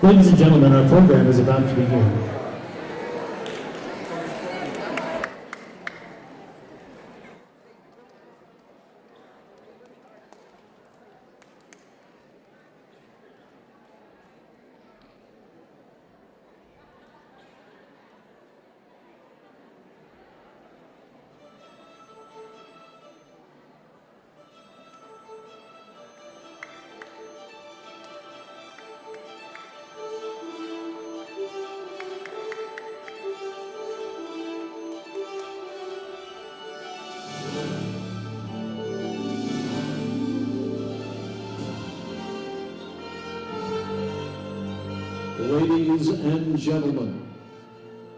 Ladies and gentlemen, our program is about to begin. Ladies and gentlemen,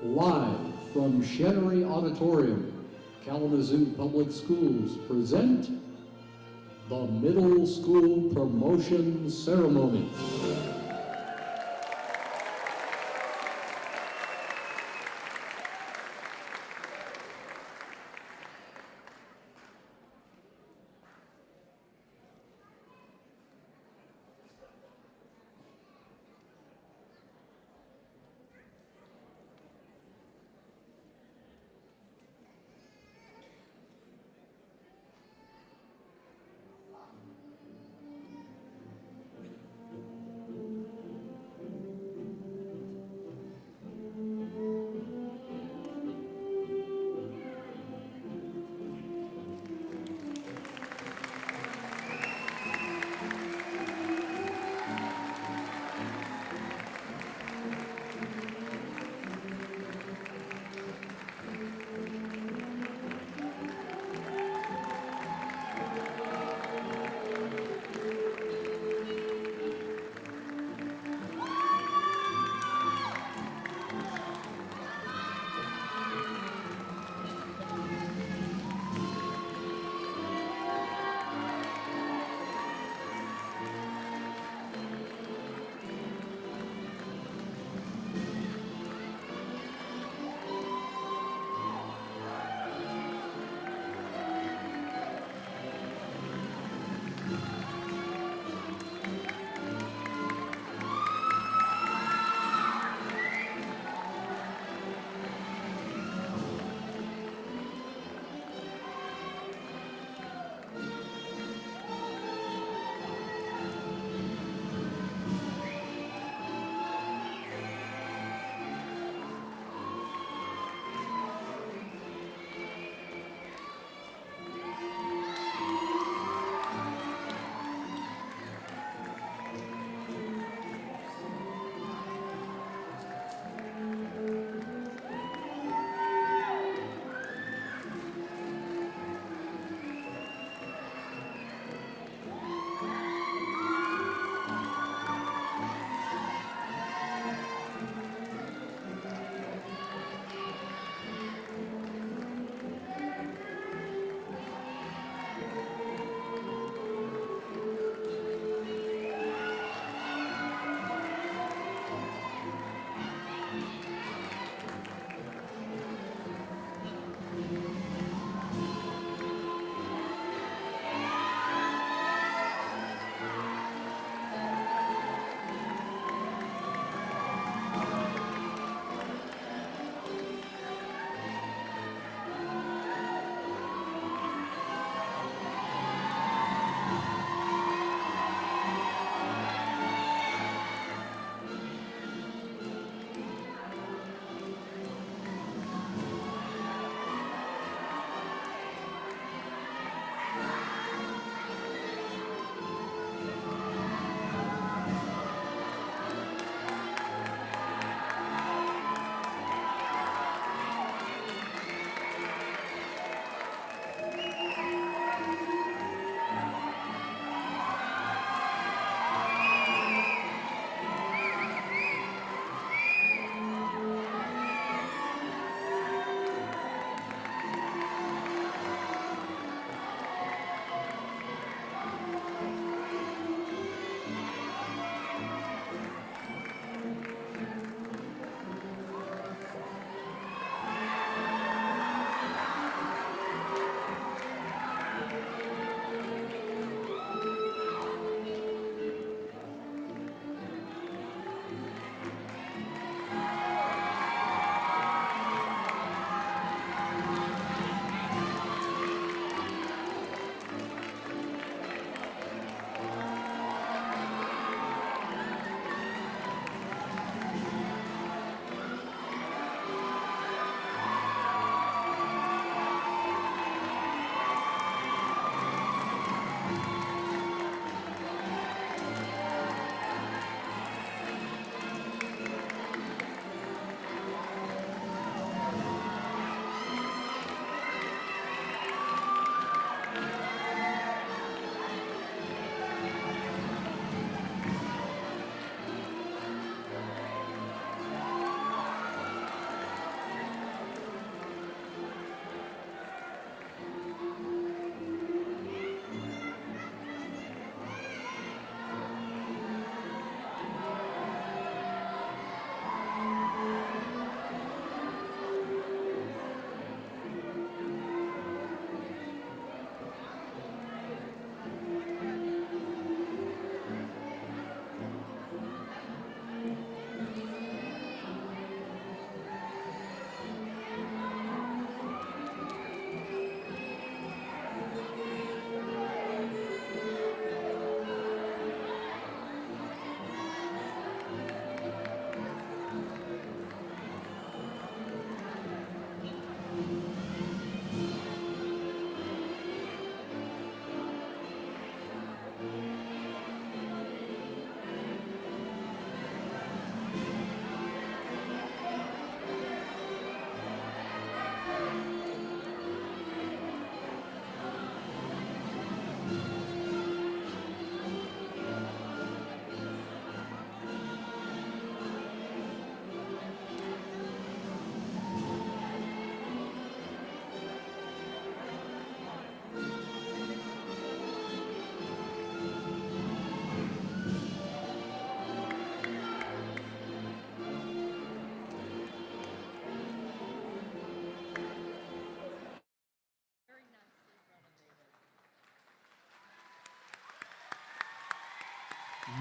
live from Chenery Auditorium, Kalamazoo Public Schools present the Middle School Promotion Ceremony.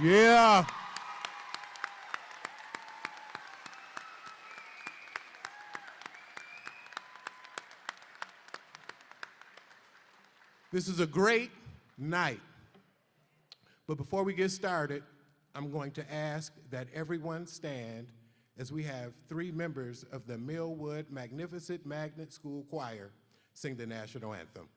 Yeah. This is a great night. But before we get started, I'm going to ask that everyone stand as we have 3 members of the Milwood Magnificent Magnet School Choir sing the national anthem.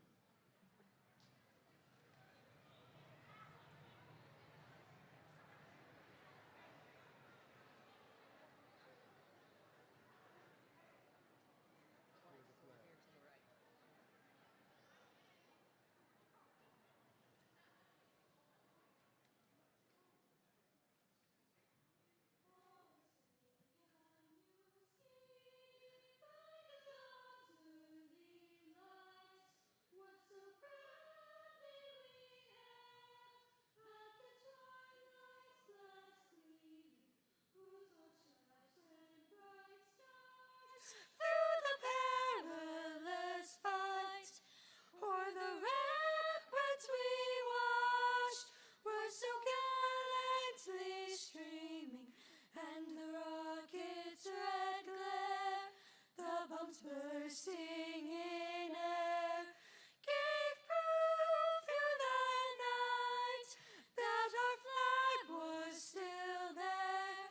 Bursting in air, gave proof through the night that our flag was still there.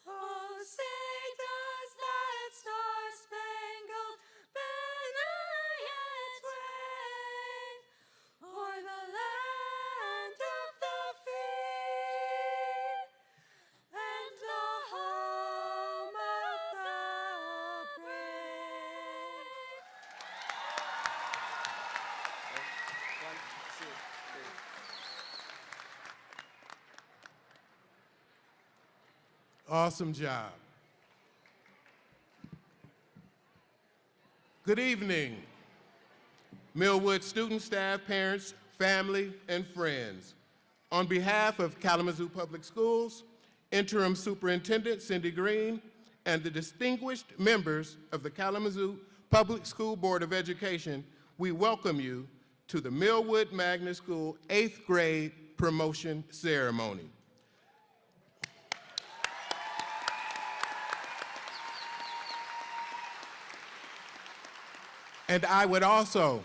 Oh, say does that star-spangled banner yet wave o'er the land of the free and the home of the brave? Awesome job. Good evening, Milwood student, staff, parents, family, and friends. On behalf of Kalamazoo Public Schools, Interim Superintendent Cindy Green, and the distinguished members of the Kalamazoo Public School Board of Education, we welcome you to the Milwood Magnet School 8th grade promotion ceremony. And I would also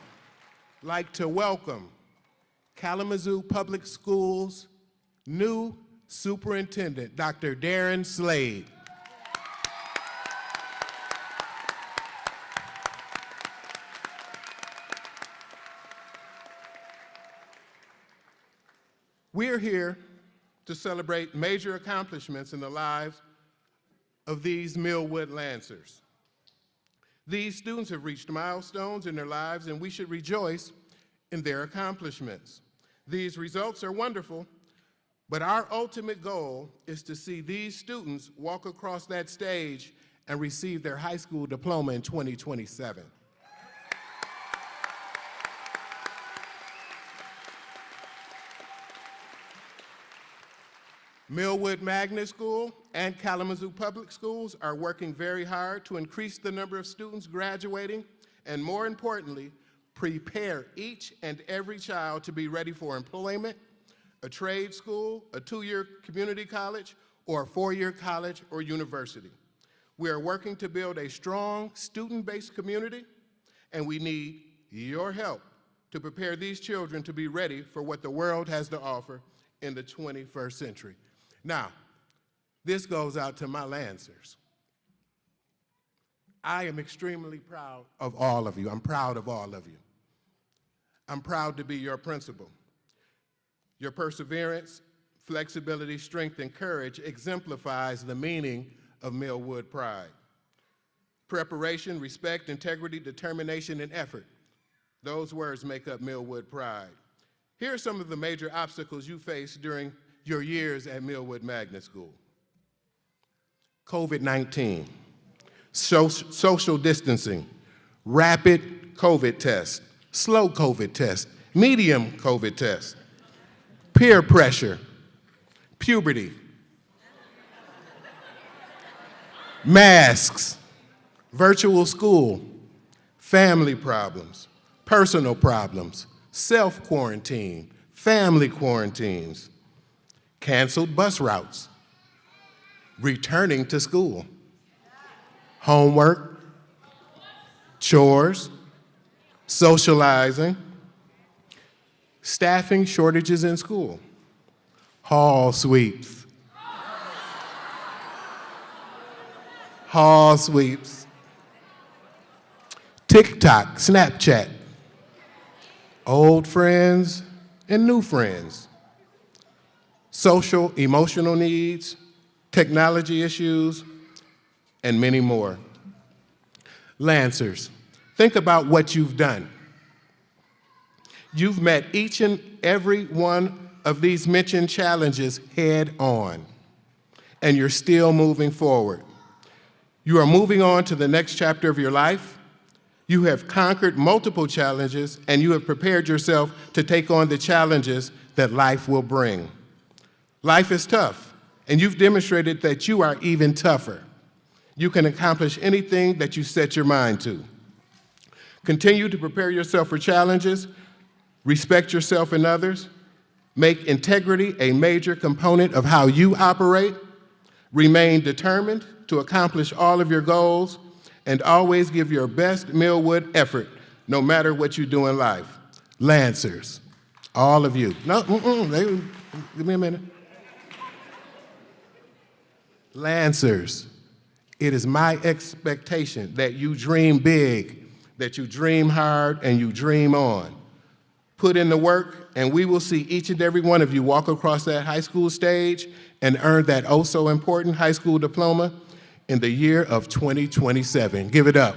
like to welcome Kalamazoo Public Schools' new superintendent, Dr. Darren Slade. We're here to celebrate major accomplishments in the lives of these Milwood Lancers. These students have reached milestones in their lives, and we should rejoice in their accomplishments. These results are wonderful, but our ultimate goal is to see these students walk across that stage and receive their high school diploma in 2027. Milwood Magnet School and Kalamazoo Public Schools are working very hard to increase the number of students graduating and, more importantly, prepare each and every child to be ready for employment, a trade school, a 2-year community college, or a 4-year college or university. We are working to build a strong student-based community, and we need your help to prepare these children to be ready for what the world has to offer in the 21st century. Now, this goes out to my Lancers. I am extremely proud of all of you. I'm proud of all of you. I'm proud to be your principal. Your perseverance, flexibility, strength, and courage exemplifies the meaning of Milwood pride. Preparation, respect, integrity, determination, and effort. Those words make up Milwood pride. Here are some of the major obstacles you faced during your years at Milwood Magnet School. COVID-19, social distancing, rapid COVID test, slow COVID test, medium COVID test, peer pressure, puberty, masks, virtual school, family problems, personal problems, self-quarantine, family quarantines, canceled bus routes, returning to school, homework, chores, socializing, staffing shortages in school, hall sweeps, hall sweeps, TikTok, Snapchat, old friends and new friends, social, emotional needs, technology issues, and many more. Lancers, think about what you've done. You've met each and every one of these mentioned challenges head on, and you're still moving forward. You are moving on to the next chapter of your life. You have conquered multiple challenges, and you have prepared yourself to take on the challenges that life will bring. Life is tough, and you've demonstrated that you are even tougher. You can accomplish anything that you set your mind to. Continue to prepare yourself for challenges, respect yourself and others, make integrity a major component of how you operate, remain determined to accomplish all of your goals, and always give your best Milwood effort, no matter what you do in life. Lancers, all of you. No, give me a minute. Lancers, it is my expectation that you dream big, that you dream hard, and you dream on. Put in the work, and we will see each and every one of you walk across that high school stage and earn that oh-so-important high school diploma in the year of 2027. Give it up.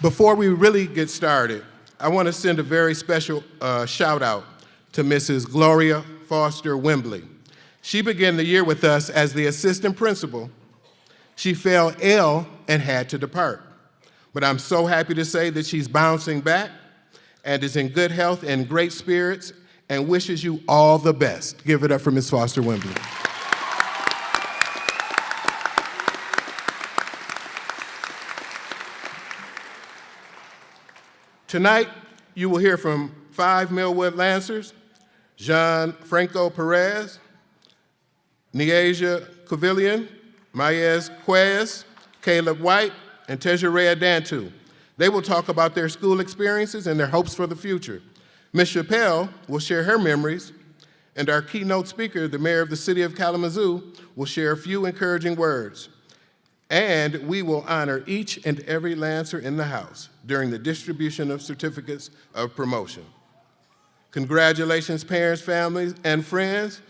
Before we really get started, I want to send a very special shout out to Mrs. Gloria Foster Wembley. She began the year with us as the assistant principal. She fell ill and had to depart. But I'm so happy to say that she's bouncing back and is in good health and great spirits and wishes you all the best. Give it up for Ms. Foster Wembley. Tonight, you will hear from 5 Milwood Lancers: Jean Franco Perez, Niaja Covillion, Mayes Quez, Caleb White, and Tejerea Dantu. They will talk about their school experiences and their hopes for the future. Ms. Chappelle will share her memories, and our keynote speaker, the mayor of the city of Kalamazoo, will share a few encouraging words. And we will honor each and every Lancer in the house during the distribution of certificates of promotion. Congratulations, parents, families, and friends,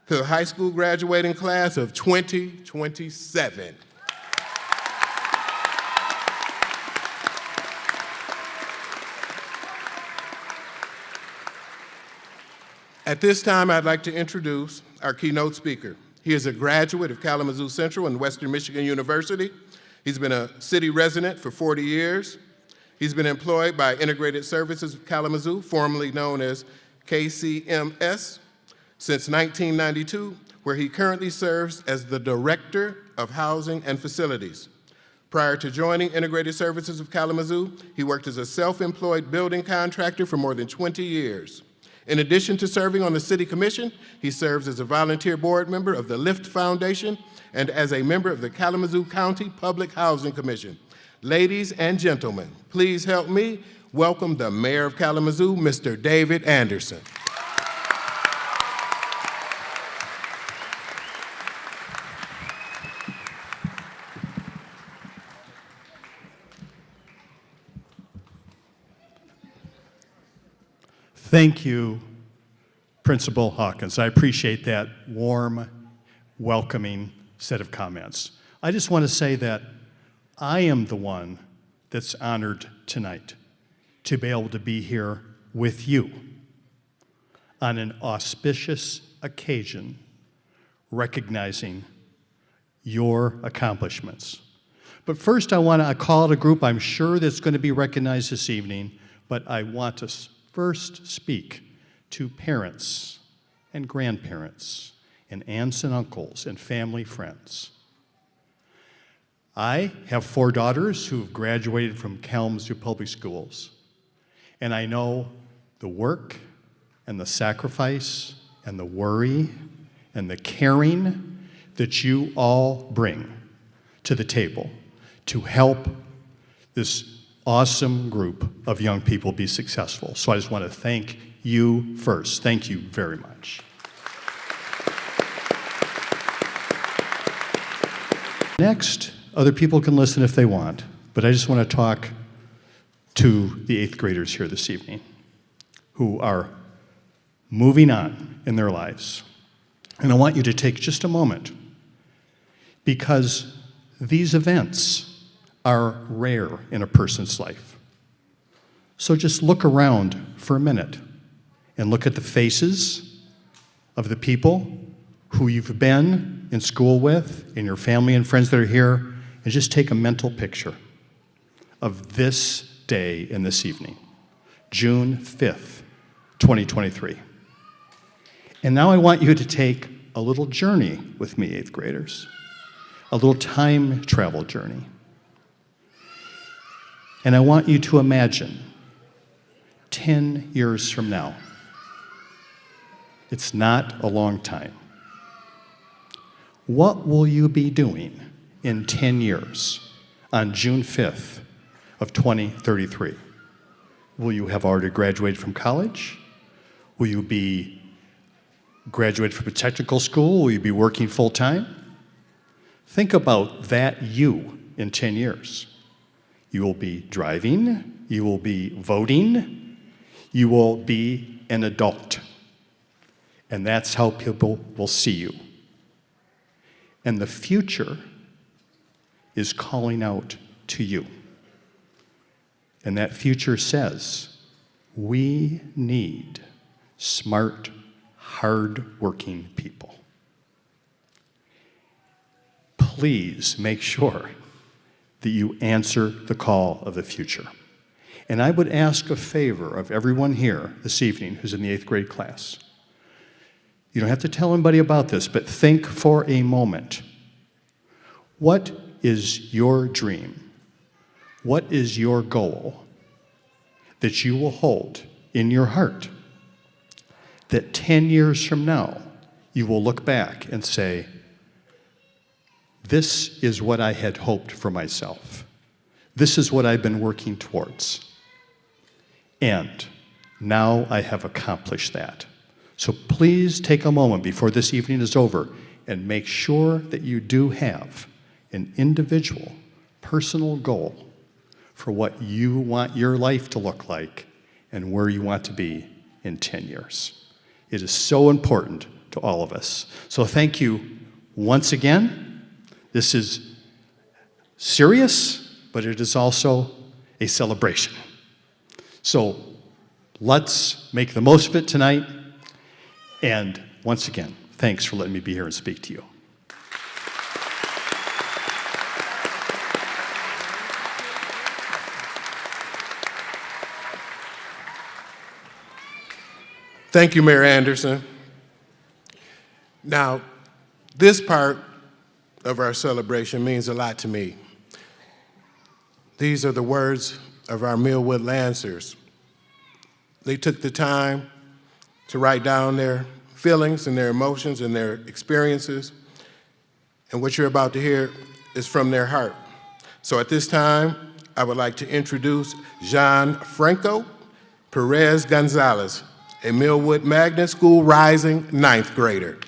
to the high school graduating class of 2027. At this time, I'd like to introduce our keynote speaker. He is a graduate of Kalamazoo Central and Western Michigan University. He's been a city resident for 40 years. He's been employed by Integrated Services of Kalamazoo, formerly known as KCMS, since 1992, where he currently serves as the Director of Housing and Facilities. Prior to joining Integrated Services of Kalamazoo, he worked as a self-employed building contractor for more than 20 years. In addition to serving on the City Commission, he serves as a volunteer board member of the Lift Foundation and as a member of the Kalamazoo County Public Housing Commission. Ladies and gentlemen, please help me welcome the Mayor of Kalamazoo, Mr. David Anderson. Thank you, Principal Hawkins. I appreciate that warm, welcoming set of comments. I just want to say that I am the one that's honored tonight to be able to be here with you on an auspicious occasion recognizing your accomplishments. But first, I want to call out a group I'm sure that's going to be recognized this evening, but I want to first speak to parents and grandparents and aunts and uncles and family friends. I have 4 daughters who have graduated from Kalamazoo Public Schools, and I know the work and the sacrifice and the worry and the caring that you all bring to the table to help this awesome group of young people be successful. So I just want to thank you first. Thank you very much. Next, other people can listen if they want, but I just want to talk to the 8th graders here this evening who are moving on in their lives. And I want you to take just a moment, because these events are rare in a person's life. So just look around for a minute and look at the faces of the people who you've been in school with, and your family and friends that are here, and just take a mental picture of this day and this evening, June 5th, 2023. And now I want you to take a little journey with me, 8th graders, a little time travel journey. And I want you to imagine 10 years from now. It's not a long time. What will you be doing in 10 years on June 5th of 2033? Will you have already graduated from college? Will you be graduated from a technical school? Will you be working full-time? Think about that you in 10 years. You will be driving, you will be voting, you will be an adult. And that's how people will see you. And the future is calling out to you. And that future says, we need smart, hard-working people. Please make sure that you answer the call of the future. And I would ask a favor of everyone here this evening who's in the 8th grade class. You don't have to tell anybody about this, but think for a moment. What is your dream? What is your goal that you will hold in your heart that 10 years from now you will look back and say, this is what I had hoped for myself. This is what I've been working towards. And now I have accomplished that. So please take a moment before this evening is over and make sure that you do have an individual, personal goal for what you want your life to look like and where you want to be in 10 years. It is so important to all of us. So thank you once again. This is serious, but it is also a celebration. So let's make the most of it tonight. And once again, thanks for letting me be here and speak to you. Thank you, Mayor Anderson. Now, this part of our celebration means a lot to me. These are the words of our Milwood Lancers. They took the time to write down their feelings and their emotions and their experiences. And what you're about to hear is from their heart. So at this time, I would like to introduce Jean Franco Perez Gonzalez, a Milwood Magnet School rising 9th grader.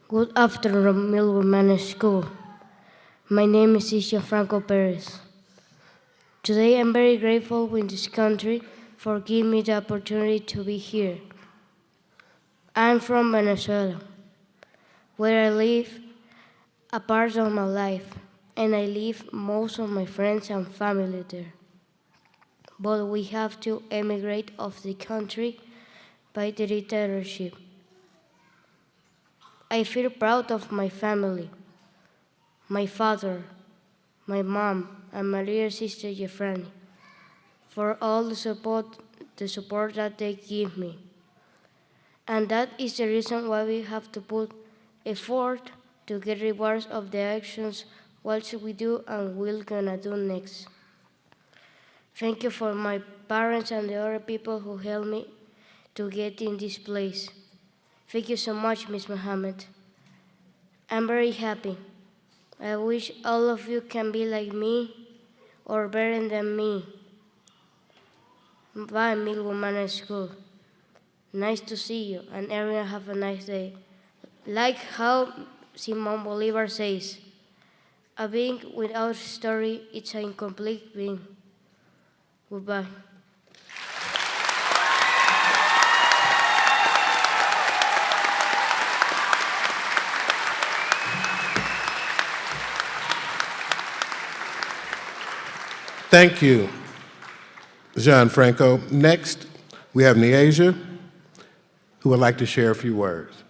Good afternoon, Milwood Magnet School. My name is Jean Franco Perez. Today I'm very grateful in this country for giving me the opportunity to be here. I'm from Venezuela, where I live a part of my life, and I leave most of my friends and family there. But we have to emigrate of the country by the dictatorship. I feel proud of my family, my father, my mom, and my little sister Jeffrani for all the support that they give me. And that is the reason why we have to put effort to get rewards of the actions what we do and we're gonna do next. Thank you for my parents and the other people who helped me to get in this place. Thank you so much, Ms. Mohammed. I'm very happy. I wish all of you can be like me or better than me. Bye, Milwood Manor School. Nice to see you, and everyone have a nice day. Like how Simon Bolivar says, a being without story is an incomplete being. Goodbye. Thank you, Gianfranco. Next, we have Neasia, who would like to share a few words.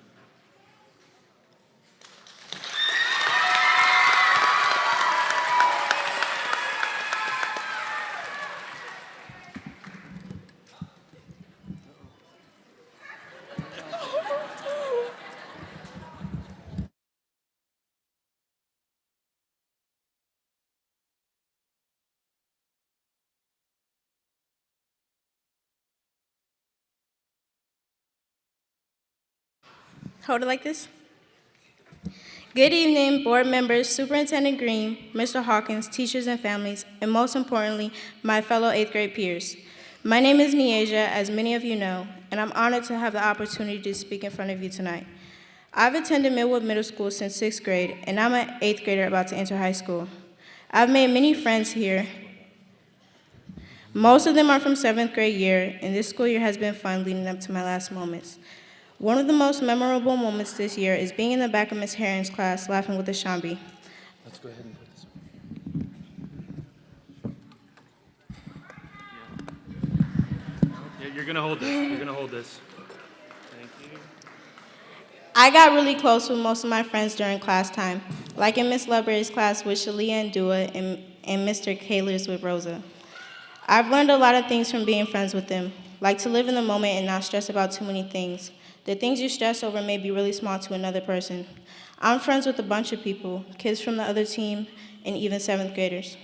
Hold it like this. Good evening, board members, Superintendent Green, Mr. Hawkins, teachers and families, and most importantly, my fellow 8th grade peers. My name is Neasia, as many of you know, and I'm honored to have the opportunity to speak in front of you tonight. I've attended Milwood Middle School since 6th grade, and I'm an 8th grader about to enter high school. I've made many friends here. Most of them are from 7th grade year, and this school year has been fun leading up to my last moments. One of the most memorable moments this year is being in the back of Ms. Herring's class laughing with Ashambi. Let's go ahead and put this on. Yeah, you're gonna hold this. You're gonna hold this. Thank you. I got really close with most of my friends during class time, like in Ms. Ludbury's class with Shalia and Dua and Mr. Kaler's with Rosa. I've learned a lot of things from being friends with them, like to live in the moment and not stress about too many things. The things you stress over may be really small to another person. I'm friends with a bunch of people, kids from the other team, and even 7th graders.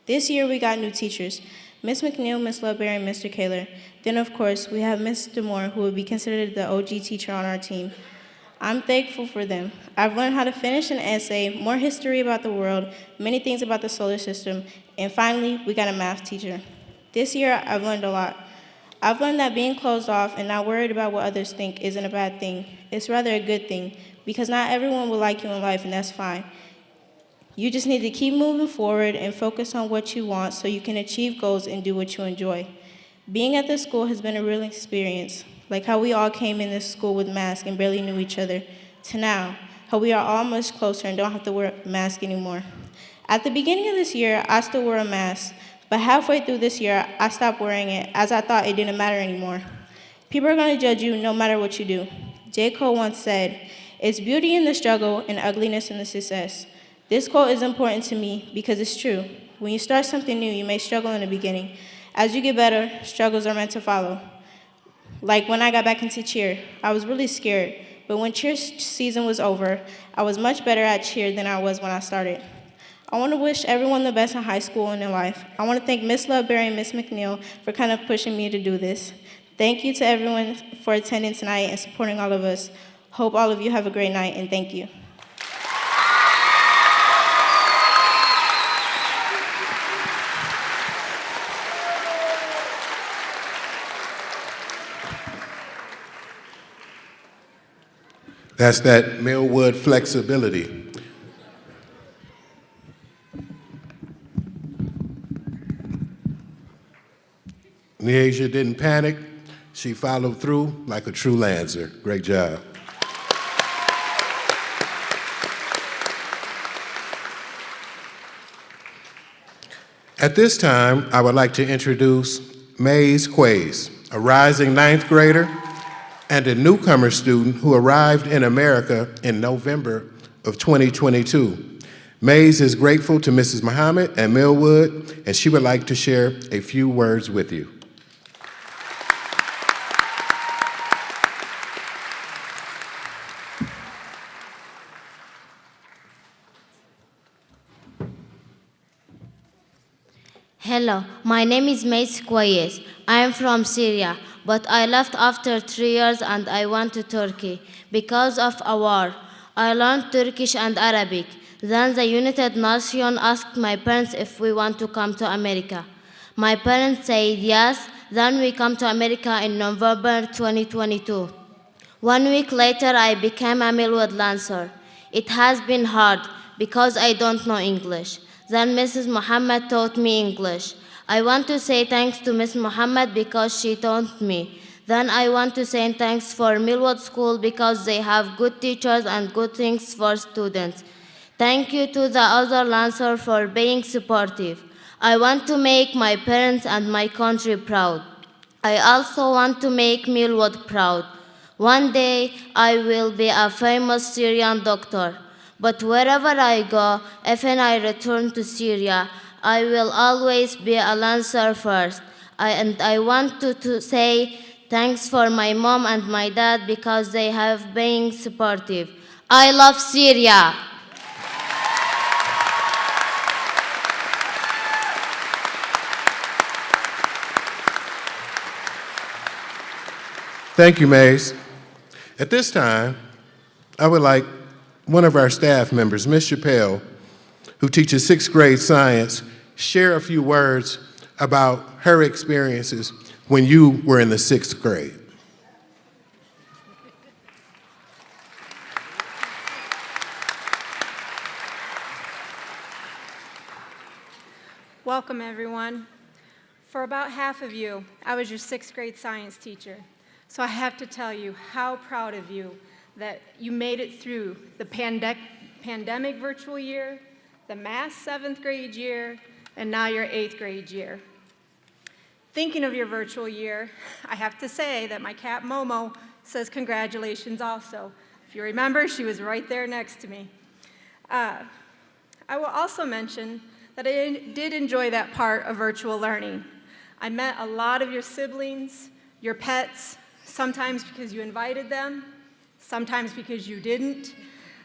This year we got new teachers, Ms. McNeil, Ms. Ludbury, and Mr. Kaler. Then of course we have Ms. DeMore, who would be considered the OG teacher on our team. I'm thankful for them. I've learned how to finish an essay, more history about the world, many things about the solar system, and finally we got a math teacher. This year I've learned a lot. I've learned that being closed off and not worried about what others think isn't a bad thing. It's rather a good thing, because not everyone will like you in life, and that's fine. You just need to keep moving forward and focus on what you want so you can achieve goals and do what you enjoy. Being at this school has been a real experience, like how we all came in this school with masks and barely knew each other, to now, how we are all much closer and don't have to wear a mask anymore. At the beginning of this year, I still wore a mask, but halfway through this year, I stopped wearing it as I thought it didn't matter anymore. People are gonna judge you no matter what you do. J. Cole once said, "It's beauty in the struggle and ugliness in the success." This quote is important to me because it's true. When you start something new, you may struggle in the beginning. As you get better, struggles are meant to follow. Like when I got back into cheer, I was really scared, but when cheer season was over, I was much better at cheer than I was when I started. I want to wish everyone the best in high school and in life. I want to thank Ms. Ludbury and Ms. McNeil for kind of pushing me to do this. Thank you to everyone for attending tonight and supporting all of us. Hope all of you have a great night, and thank you. That's that Milwood flexibility. Neasia didn't panic. She followed through like a true Lancer. Great job. At this time, I would like to introduce Maze Quays, a rising 9th grader and a newcomer student who arrived in America in November of 2022. Mays is grateful to Mrs. Muhammad and Milwood, and she would like to share a few words with you. Hello, my name is Mays Kwayes. I am from Syria, but I left after 3 years and I went to Turkey because of a war. I learned Turkish and Arabic. Then the United Nations asked my parents if we want to come to America. My parents said yes, then we come to America in November 2022. 1 week later, I became a Milwood Lancer. It has been hard because I don't know English. Then Mrs. Muhammad taught me English. I want to say thanks to Miss Muhammad because she taught me. Then I want to say thanks for Milwood School because they have good teachers and good things for students. Thank you to the other Lancer for being supportive. I want to make my parents and my country proud. I also want to make Milwood proud. One day I will be a famous Syrian doctor. But wherever I go, even I return to Syria, I will always be a Lancer first. I want to say thanks for my mom and my dad because they have been supportive. I love Syria. Thank you, Mays. At this time, I would like one of our staff members, Ms. Chappelle, who teaches 6th grade science, share a few words about her experiences when you were in the 6th grade. Welcome, everyone. For about half of you, I was your 6th grade science teacher. So I have to tell you how proud of you that you made it through the pandemic virtual year, the mass 7th grade year, and now your 8th grade year. Thinking of your virtual year, I have to say that my cat Momo says congratulations also. If you remember, she was right there next to me. I will also mention that I did enjoy that part of virtual learning. I met a lot of your siblings, your pets, sometimes because you invited them, sometimes because you didn't.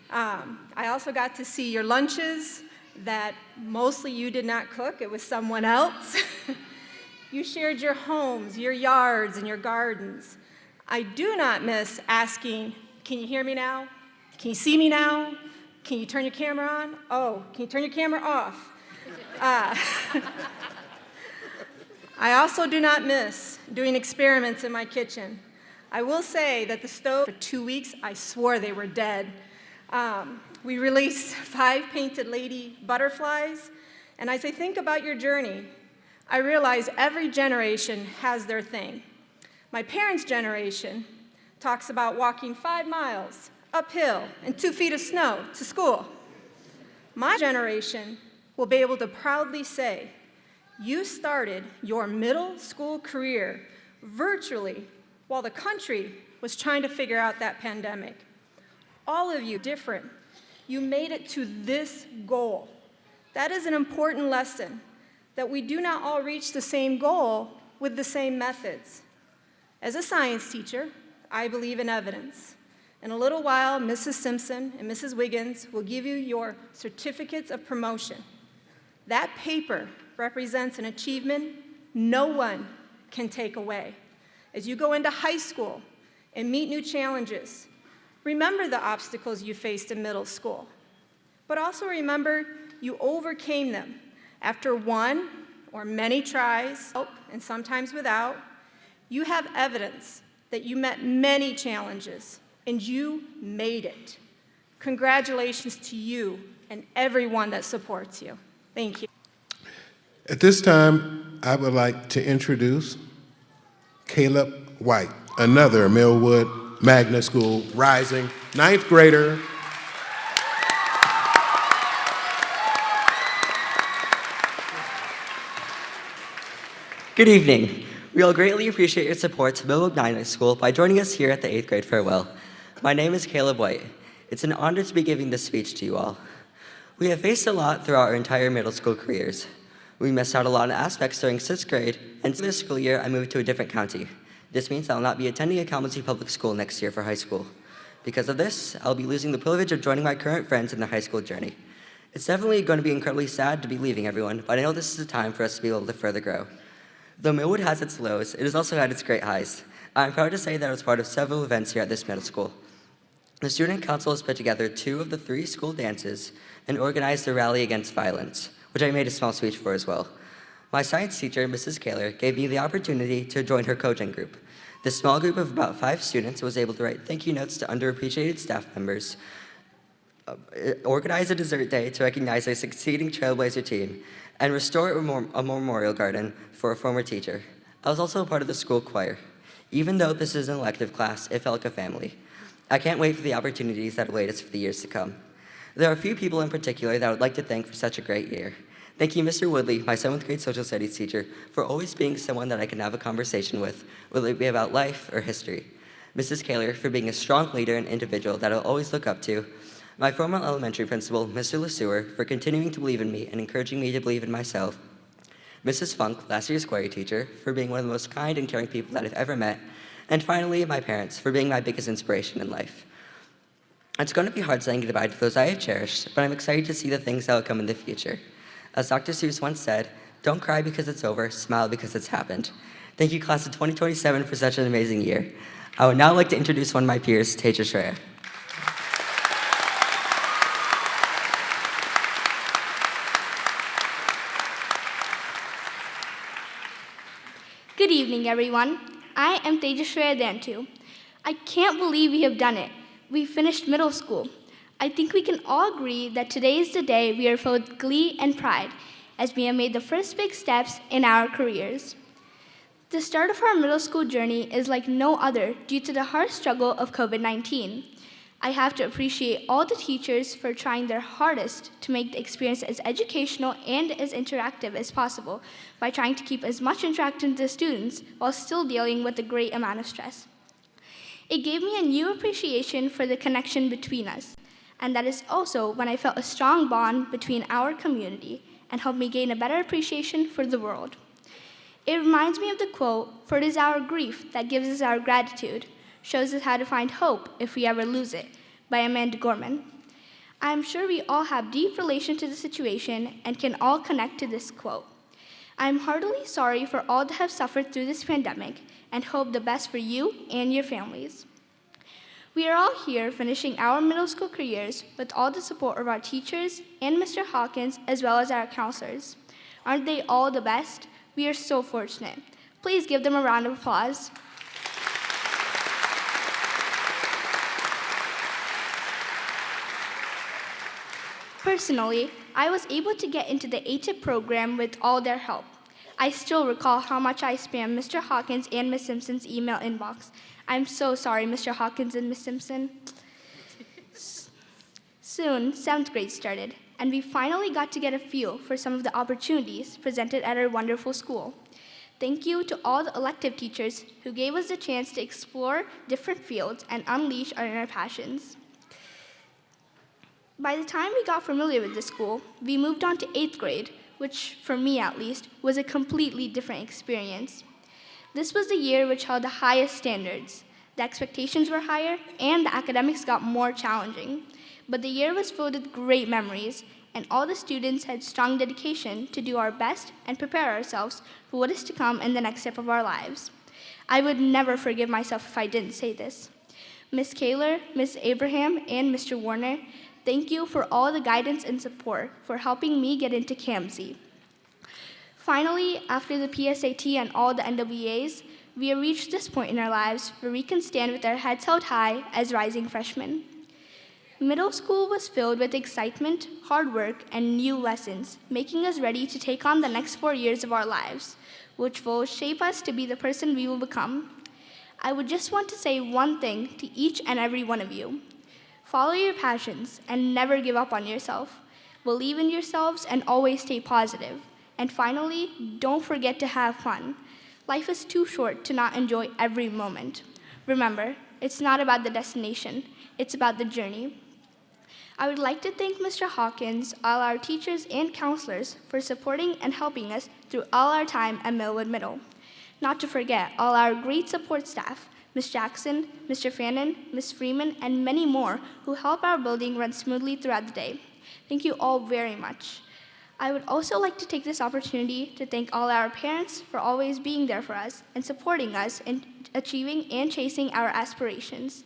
I also got to see your lunches that mostly you did not cook, it was someone else. You shared your homes, your yards, and your gardens. I do not miss asking, can you hear me now? Can you see me now? Can you turn your camera on? Oh, can you turn your camera off? I also do not miss doing experiments in my kitchen. I will say that the stove, for 2 weeks, I swore they were dead. We released 5 painted lady butterflies, and as I think about your journey, I realize every generation has their thing. My parents' generation talks about walking 5 miles uphill in 2 feet of snow to school. My generation will be able to proudly say, you started your middle school career virtually while the country was trying to figure out that pandemic. All of you different. You made it to this goal. That is an important lesson, that we do not all reach the same goal with the same methods. As a science teacher, I believe in evidence. In a little while, Mrs. Simpson and Mrs. Wiggins will give you your certificates of promotion. That paper represents an achievement no one can take away. As you go into high school and meet new challenges, remember the obstacles you faced in middle school, but also remember you overcame them after one or many tries, and sometimes without. You have evidence that you met many challenges and you made it. Congratulations to you and everyone that supports you. Thank you. At this time, I would like to introduce Caleb White, another Milwood Magnet School rising 9th grader. Good evening. We all greatly appreciate your support to Milwood Magnet School by joining us here at the 8th grade farewell. My name is Caleb White. It's an honor to be giving this speech to you all. We have faced a lot throughout our entire middle school careers. We missed out a lot on aspects during 6th grade, and this school year I moved to a different county. This means I will not be attending a Kalamazoo public school next year for high school. Because of this, I'll be losing the privilege of joining my current friends in their high school journey. It's definitely going to be incredibly sad to be leaving everyone, but I know this is a time for us to be able to further grow. Though Milwood has its lows, it has also had its great highs. I'm proud to say that I was part of several events here at this middle school. The student council has put together 2 of the 3 school dances and organized a rally against violence, which I made a small speech for as well. My science teacher, Mrs. Kaler, gave me the opportunity to join her coaching group. This small group of about 5 students was able to write thank you notes to underappreciated staff members, organize a dessert day to recognize a succeeding Trailblazer team, and restore a memorial garden for a former teacher. I was also a part of the school choir. Even though this is an elective class, it felt like a family. I can't wait for the opportunities that await us for the years to come. There are a few people in particular that I would like to thank for such a great year. Thank you, Mr. Woodley, my 7th grade social studies teacher, for always being someone that I can have a conversation with, whether it be about life or history. Mrs. Kaler, for being a strong leader and individual that I'll always look up to. My former elementary principal, Mr. LeSueur, for continuing to believe in me and encouraging me to believe in myself. Mrs. Funk, last year's choir teacher, for being one of the most kind and caring people that I've ever met. And finally, my parents, for being my biggest inspiration in life. It's going to be hard saying goodbye to those I have cherished, but I'm excited to see the things that will come in the future. As Dr. Seuss once said, don't cry because it's over, smile because it's happened. Thank you, class of 2027, for such an amazing year. I would now like to introduce one of my peers, Teja Shreya. Good evening, everyone. I am Teja Shreya Dantu. I can't believe we have done it. We finished middle school. I think we can all agree that today is the day we are filled with glee and pride, as we have made the first big steps in our careers. The start of our middle school journey is like no other due to the hard struggle of COVID-19. I have to appreciate all the teachers for trying their hardest to make the experience as educational and as interactive as possible by trying to keep as much interaction to the students while still dealing with a great amount of stress. It gave me a new appreciation for the connection between us, and that is also when I felt a strong bond between our community and helped me gain a better appreciation for the world. It reminds me of the quote, "For it is our grief that gives us our gratitude, shows us how to find hope if we ever lose it," by Amanda Gorman. I am sure we all have deep relation to the situation and can all connect to this quote. I am heartily sorry for all that have suffered through this pandemic and hope the best for you and your families. We are all here finishing our middle school careers with all the support of our teachers and Mr. Hawkins, as well as our counselors. Aren't they all the best? We are so fortunate. Please give them a round of applause. Personally, I was able to get into the ATIP program with all their help. I still recall how much I spammed Mr. Hawkins and Ms. Simpson's email inbox. I'm so sorry, Mr. Hawkins and Ms. Simpson. Soon, 7th grade started, and we finally got to get a feel for some of the opportunities presented at our wonderful school. Thank you to all the elective teachers who gave us the chance to explore different fields and unleash our inner passions. By the time we got familiar with the school, we moved on to 8th grade, which, for me at least, was a completely different experience. This was the year which held the highest standards. The expectations were higher, and the academics got more challenging. But the year was filled with great memories, and all the students had strong dedication to do our best and prepare ourselves for what is to come in the next step of our lives. I would never forgive myself if I didn't say this. Ms. Kaler, Ms. Abraham, and Mr. Warner, thank you for all the guidance and support for helping me get into CAMSI. Finally, after the PSAT and all the NWAs, we have reached this point in our lives where we can stand with our heads held high as rising freshmen. Middle school was filled with excitement, hard work, and new lessons, making us ready to take on the next 4 years of our lives, which will shape us to be the person we will become. I would just want to say one thing to each and every one of you. Follow your passions and never give up on yourself. Believe in yourselves and always stay positive. And finally, don't forget to have fun. Life is too short to not enjoy every moment. Remember, it's not about the destination, it's about the journey. I would like to thank Mr. Hawkins, all our teachers and counselors for supporting and helping us through all our time at Milwood Middle. Not to forget all our great support staff, Ms. Jackson, Mr. Fannin, Ms. Freeman, and many more who help our building run smoothly throughout the day. Thank you all very much. I would also like to take this opportunity to thank all our parents for always being there for us and supporting us in achieving and chasing our aspirations.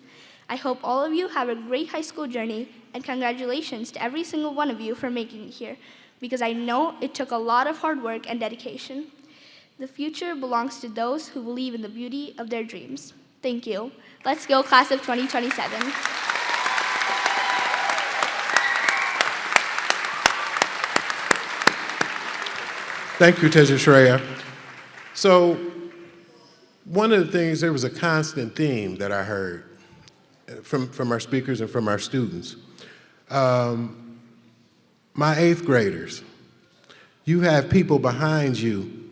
I hope all of you have a great high school journey, and congratulations to every single one of you for making it here, because I know it took a lot of hard work and dedication. The future belongs to those who believe in the beauty of their dreams. Thank you. Let's go, class of 2027. Thank you, Teja Shreya. So, one of the things, there was a constant theme that I heard from our speakers and from our students. My 8th graders, you have people behind you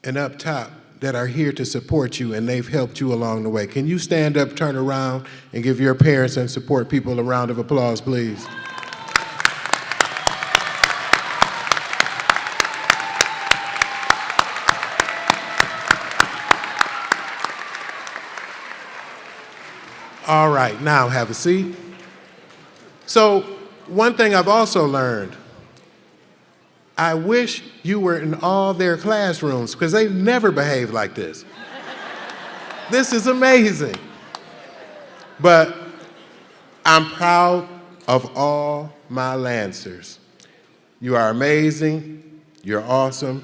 and up top that are here to support you, and they've helped you along the way. Can you stand up, turn around, and give your parents and support people a round of applause, please? All right, now have a seat. So, one thing I've also learned, I wish you were in all their classrooms, because they've never behaved like this. This is amazing. But I'm proud of all my Lancers. You are amazing, you're awesome,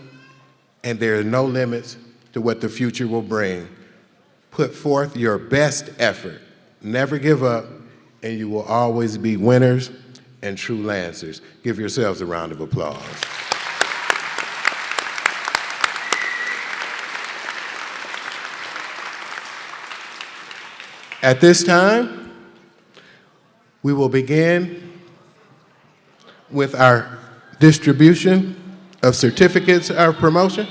and there are no limits to what the future will bring. Put forth your best effort. Never give up, and you will always be winners and true Lancers. Give yourselves a round of applause. At this time, we will begin with our distribution of certificates of promotion.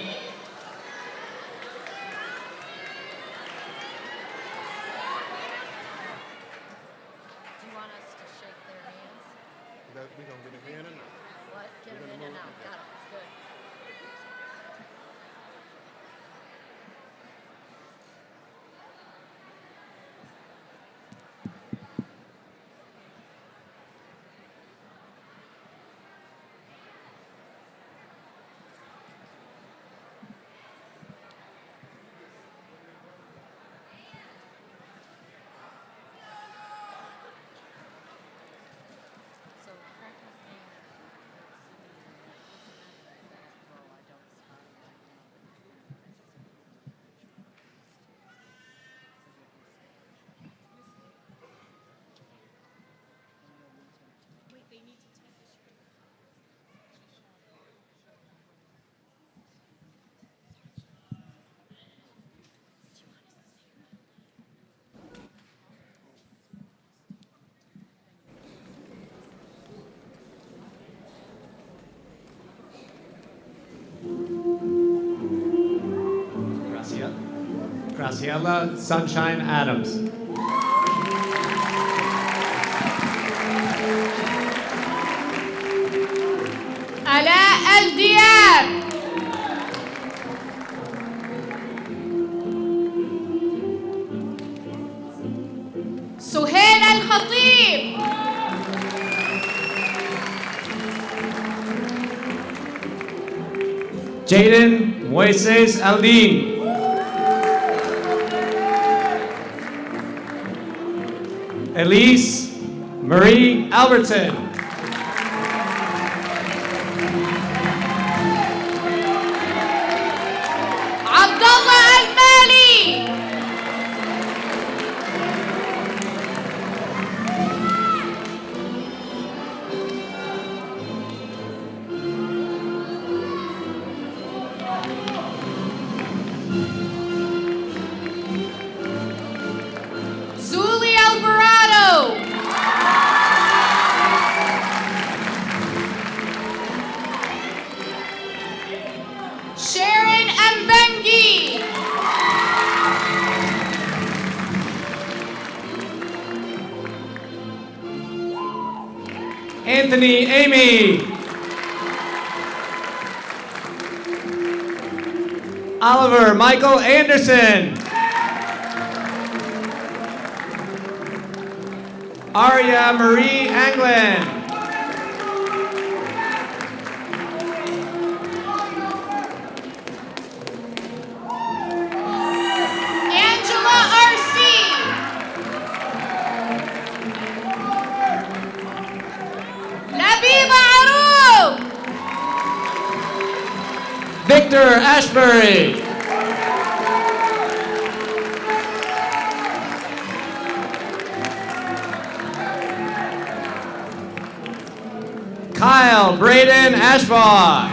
Graciela Sunshine Adams. Alaء الدياب. سهيل الخطيب. Jaden Moises Aldin. Elise Marie Albertson. Abdullah Al-Mali. Zuli Alvarado. Anthony Amy. Oliver Michael Anderson. Arya Marie Anglin. Angela Arce. Labiba Aroub. Victor Ashbury. Kyle Braden Ashbaugh.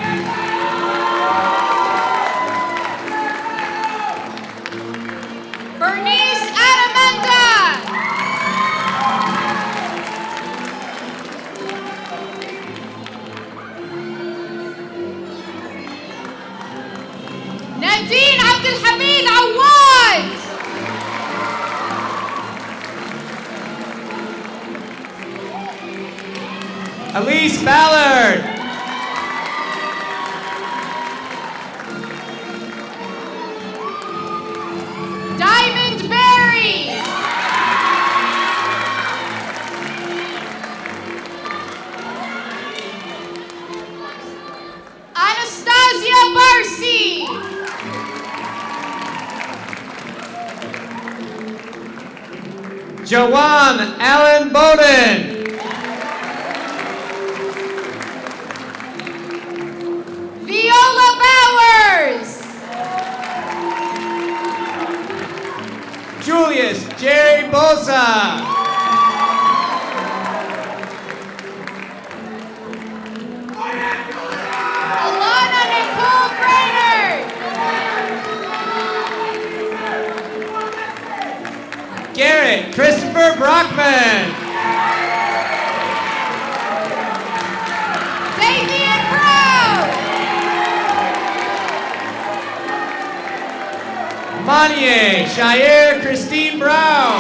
Bernice Adamanda. Nadine Abdelhamid Awad. Elise Ballard. Diamond Berry. Anastasia Barcy. Jawan Allen Bowden. Viola Bowers. Julius Jerry Bosa. Alana Nicole Brainerd. Garrett Christopher Brockman. Davian Crow. Monier Shire Christine Brown.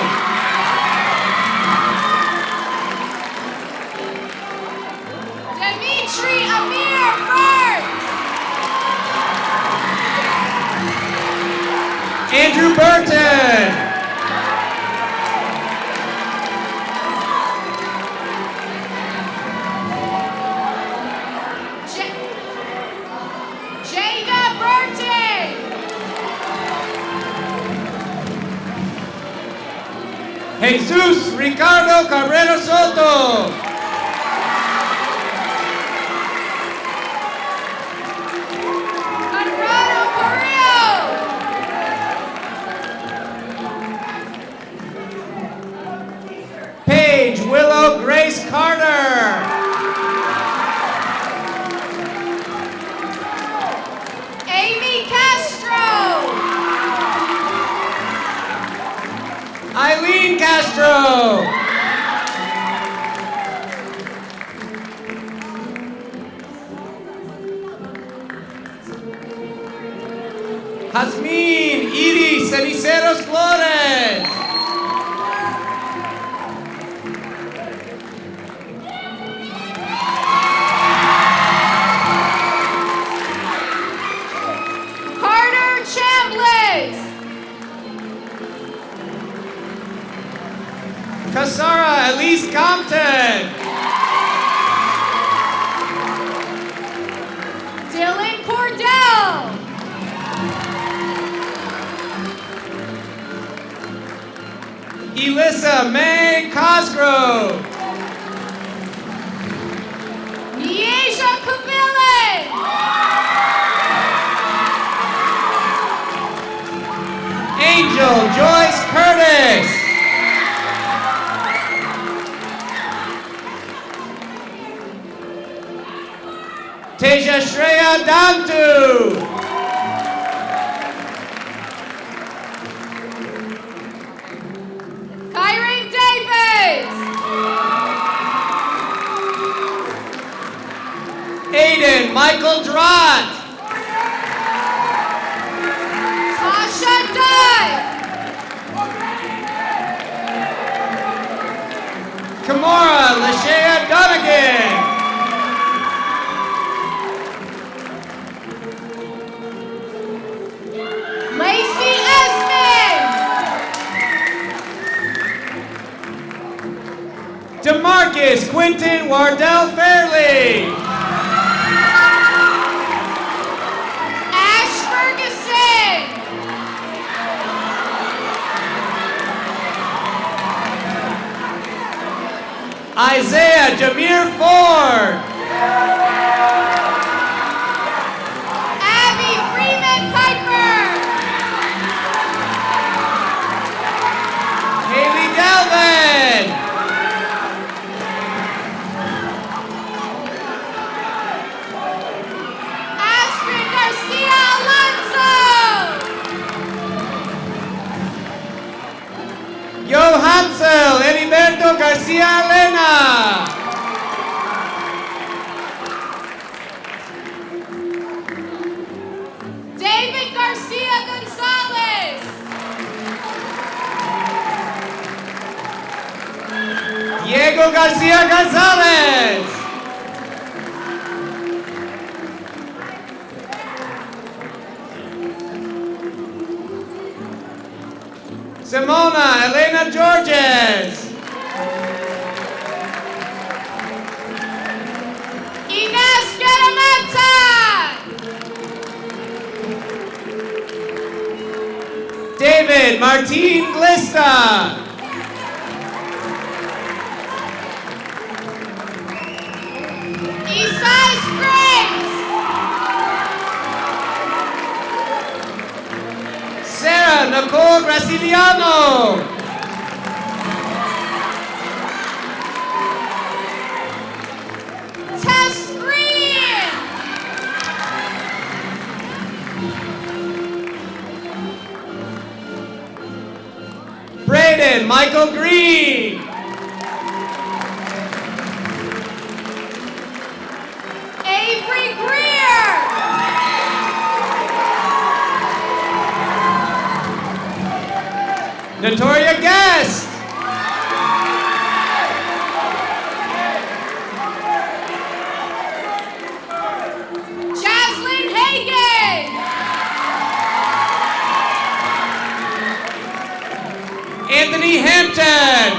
Dimitri Amir Burns. Andrew Burton. Jada Burton. Jesus Ricardo Cabrera Soto. Conrado Carrillo. Paige Willow Grace Carter. Amy Castro. Eileen Castro. Jazmín Iris Ceniceros Flores. Carter Chambliss. Casara Elise Compton. Dylan Cordell. Elissa May Cosgrove. Nieja Camille. Angel Joyce Curtis. Teja Shreya Dantu. Kyrie Davis. Aiden Michael Drott. Tasha Dunn. Kimora Lashea Donegan. Lacey Esmond. DeMarcus Quinton Wardell Fairley. Ash Ferguson. Isaiah Jameer Ford. Abby Freeman Piper. Haley Galvin. Astrid Garcia Alonso. Yo Hansel Heriberto Garcia Elena. David Garcia Gonzalez. Diego Garcia Gonzalez. Simona Elena Georges. Ines Garamenta. David Martin Glista. Isai Springs. Sarah Nicole Graciliano. Tess Green. Braden Michael Green. Avery Greer. Notoria Guest. Jaslyn Hagan. Anthony Hampton.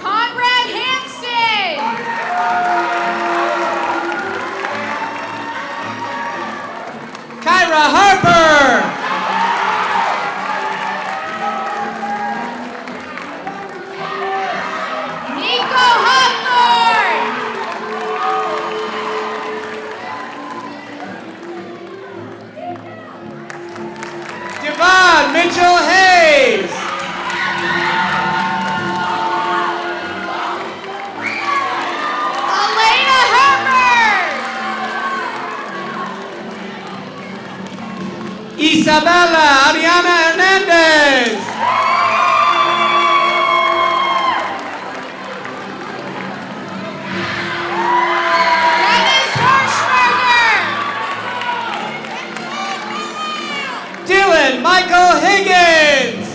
Conrad Hansen. Kyra Harper. Nico Hawthorne. Devon Mitchell Hayes. Elena Herbert. Isabella Ariana Hernandez. Dennis Hirschberger. Dylan Michael Higgins.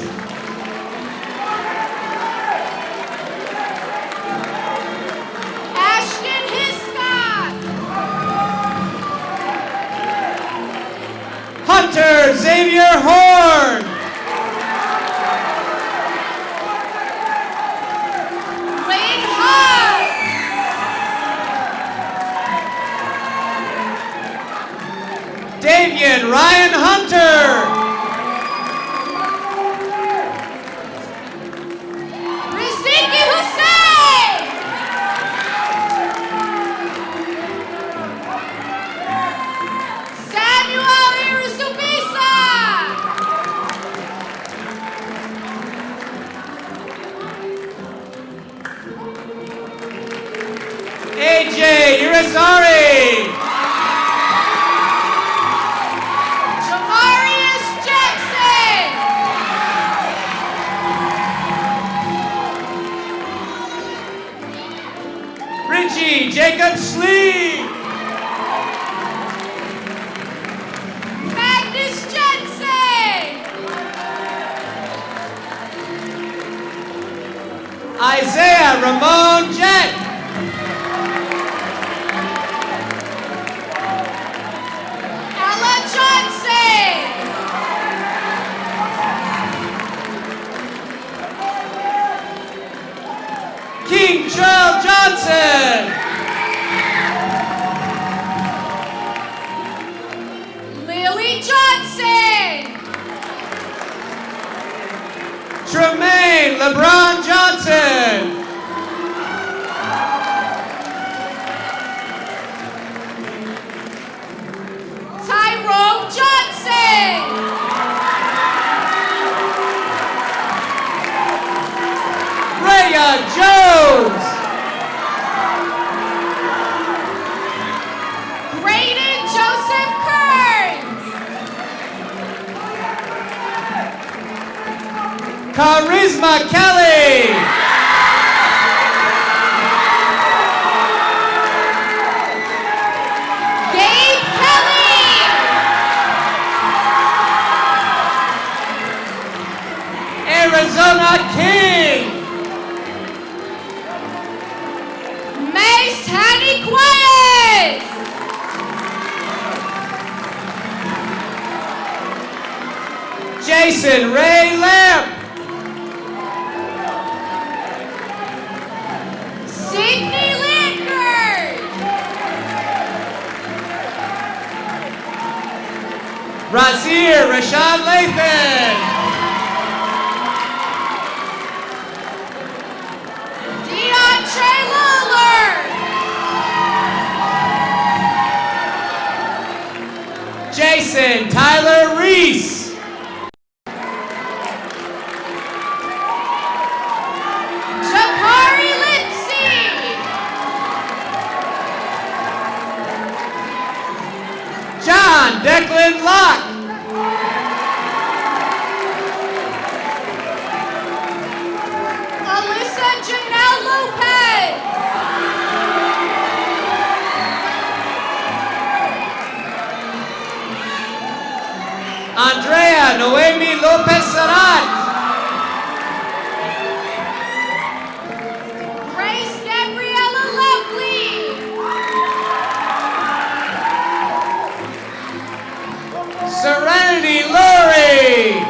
Ashton Hiscott. Hunter Xavier Horn. Wayne Hart. Davian Ryan Hunter. Riziki Hussein. Samuel Irusubisa. AJ Irizarry. Jamarius Jackson. Richie Jacob Slee. Magnus Jensen. Isaiah Ramon Jett. Ella Johnson. King Charles Johnson. Lily Johnson. Tremaine LeBron Johnson. Tyrone Johnson. Rhea Jones. Graydon Joseph Kearns. Charisma Kelly. Gabe Kelly. Arizona King. Mace Hattie Quiet. Jason Ray Lamp. Sydney Landgard. Razir Rashad Lathan. DeAndre Lillard. Jason Tyler Reese. Jakari Lindsay. John Declan Locke. Alyssa Janelle Lopez. Andrea Noemi Lopez Sarat. Grace Gabriella Lovely. Serenity Lurie.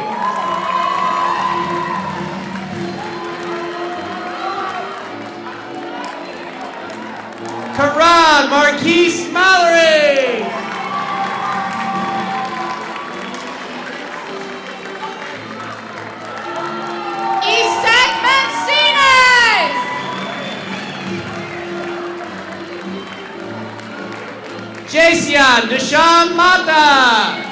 Karan Marquise Mallory. Isaac Mancinas. Jason Deshaun Mata.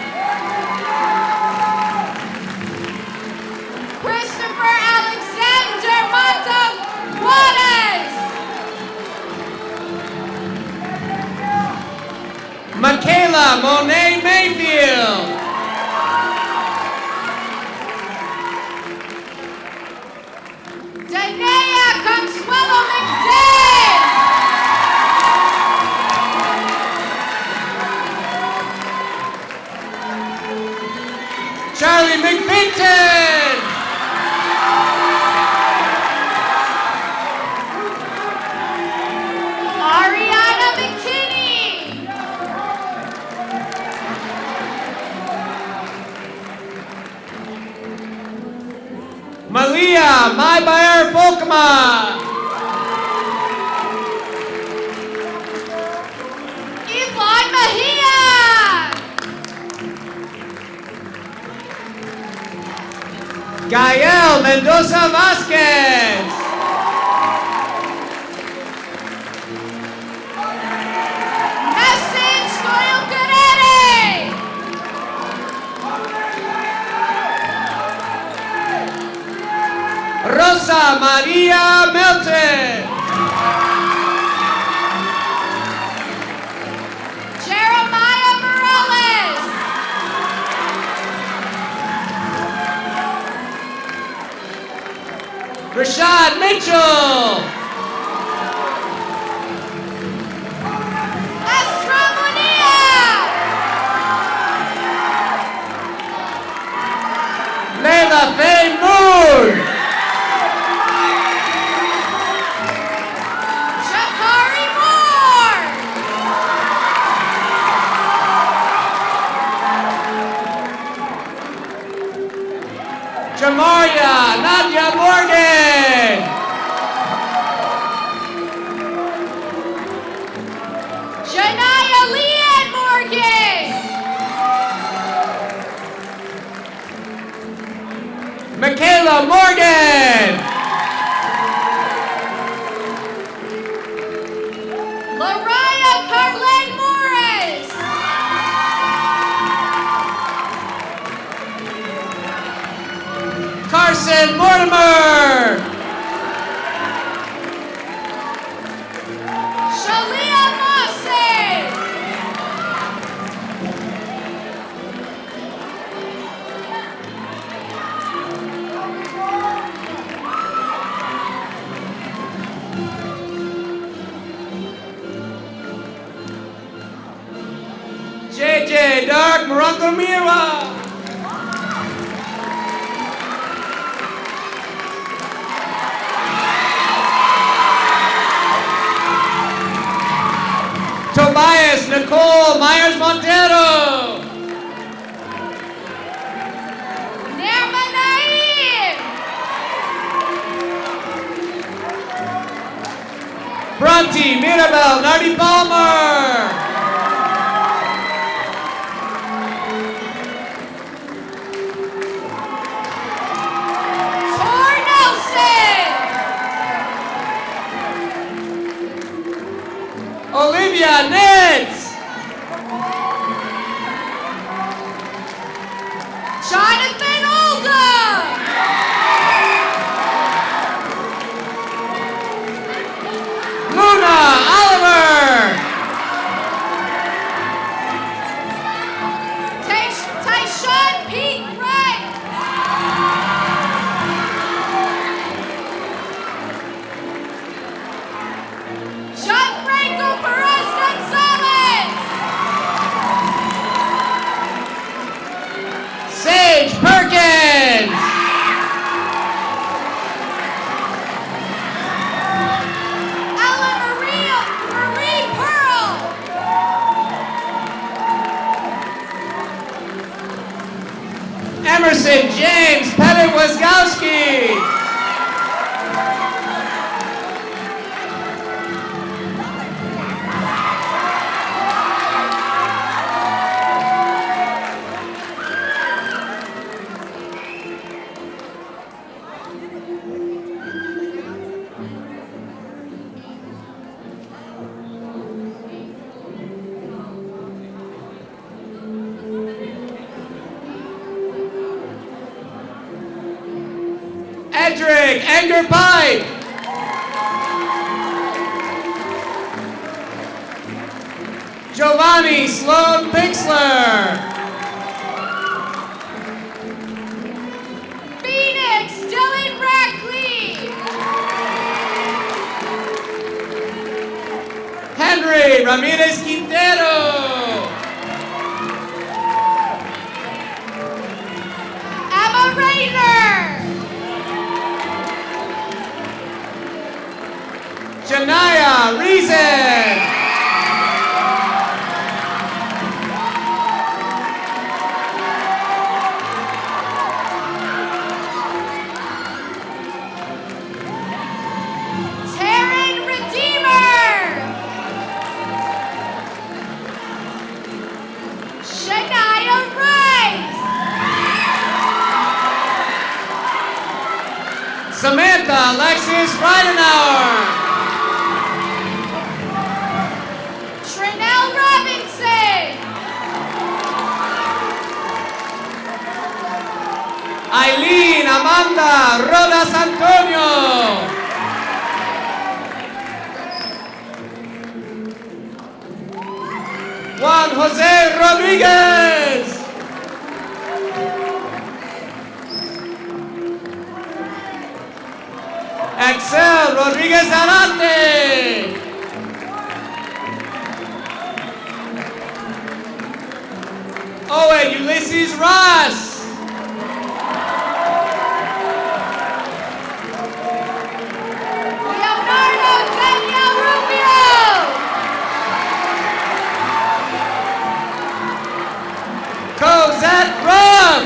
Christopher Alexander Mata Juarez. Michaela Monet Mayfield. Danea Consuelo McDade. Charlie McFinton. Ariana McKinney. Malia Maybayer Folkma. Yvonne Mejia. Gael Mendoza Vasquez. Message Doyle Guerrero. Rosa Maria Melton. Jeremiah Morales. Rashad Mitchell. Esra Munilla. Leila Faye Moon. Jamaria Nadia Morgan. Janaya Leanne Morgan. Michaela Morgan. Lariah Carlin Morris. Carson Mortimer. Shalia Mossy. JJ Dark Morangamira. Tobias Nicole Myers Montero. Nerma Naeem. Bronte Mirabel Nardi Palmer. Tor Nelson. Olivia Nitz. Jonathan Oldham. Luna Oliver. Tyshawn Pete Wright. Gianfranco Perez Gonzalez. Sage Perkins. Ella Marie Pearl. Emerson James Pettit Wiskowski. Edric Anger Pike. Giovanni Sloan Pixler. Phoenix Dylan Rackley. Henry Ramirez Quintero. Emma Rayner. Janaya Reason. Taryn Redeemer. Shania Rice. Samantha Alexis Ridenauer. Trinell Robinson. Eileen Amanda Rodas Antonio. Juan Jose Rodriguez. Axel Rodriguez Arante. Owen Ulysses Ross. Leonardo Daniel Rubio. Cosette Ruff.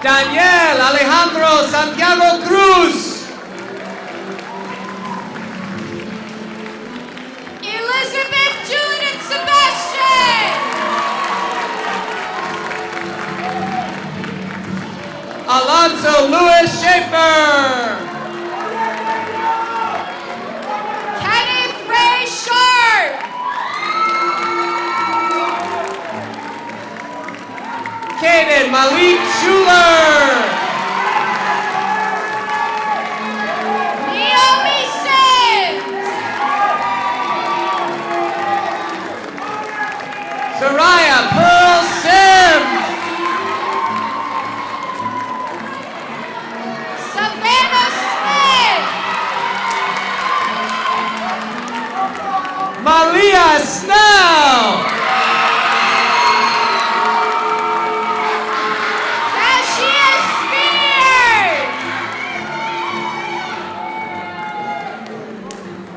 Daniel Alejandro Santiago Cruz. Elizabeth Judith Sebastian. Alonso Luis Schaefer. Kenneth Ray Sharp. Kaden Malik Schuler. Naomi Sims. Soraya Pearl Sims. Savannah Smith. Malia Snell. Ashia Spears.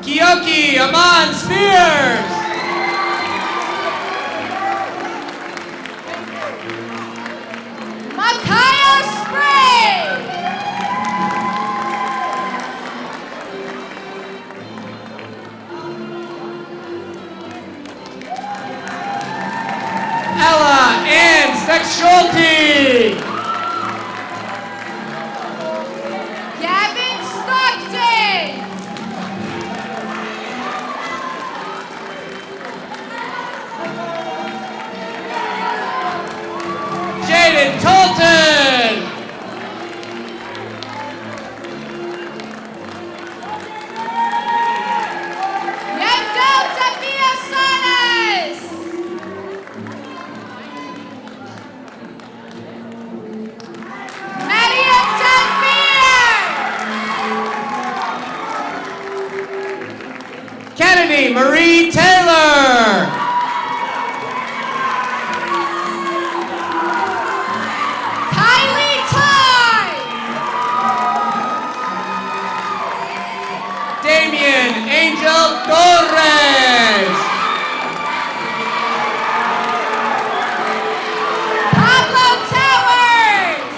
Kiyoki Aman Spears. Micaiah Sprague. Ella Ann Steck-Schulte. Gavin Stockton. Jaden Tolton. Yandel Tapia Salas. Maria Tanvir. Kennedy Marie Taylor. Kylie Ty. Damian Angel Torres. Pablo Towers.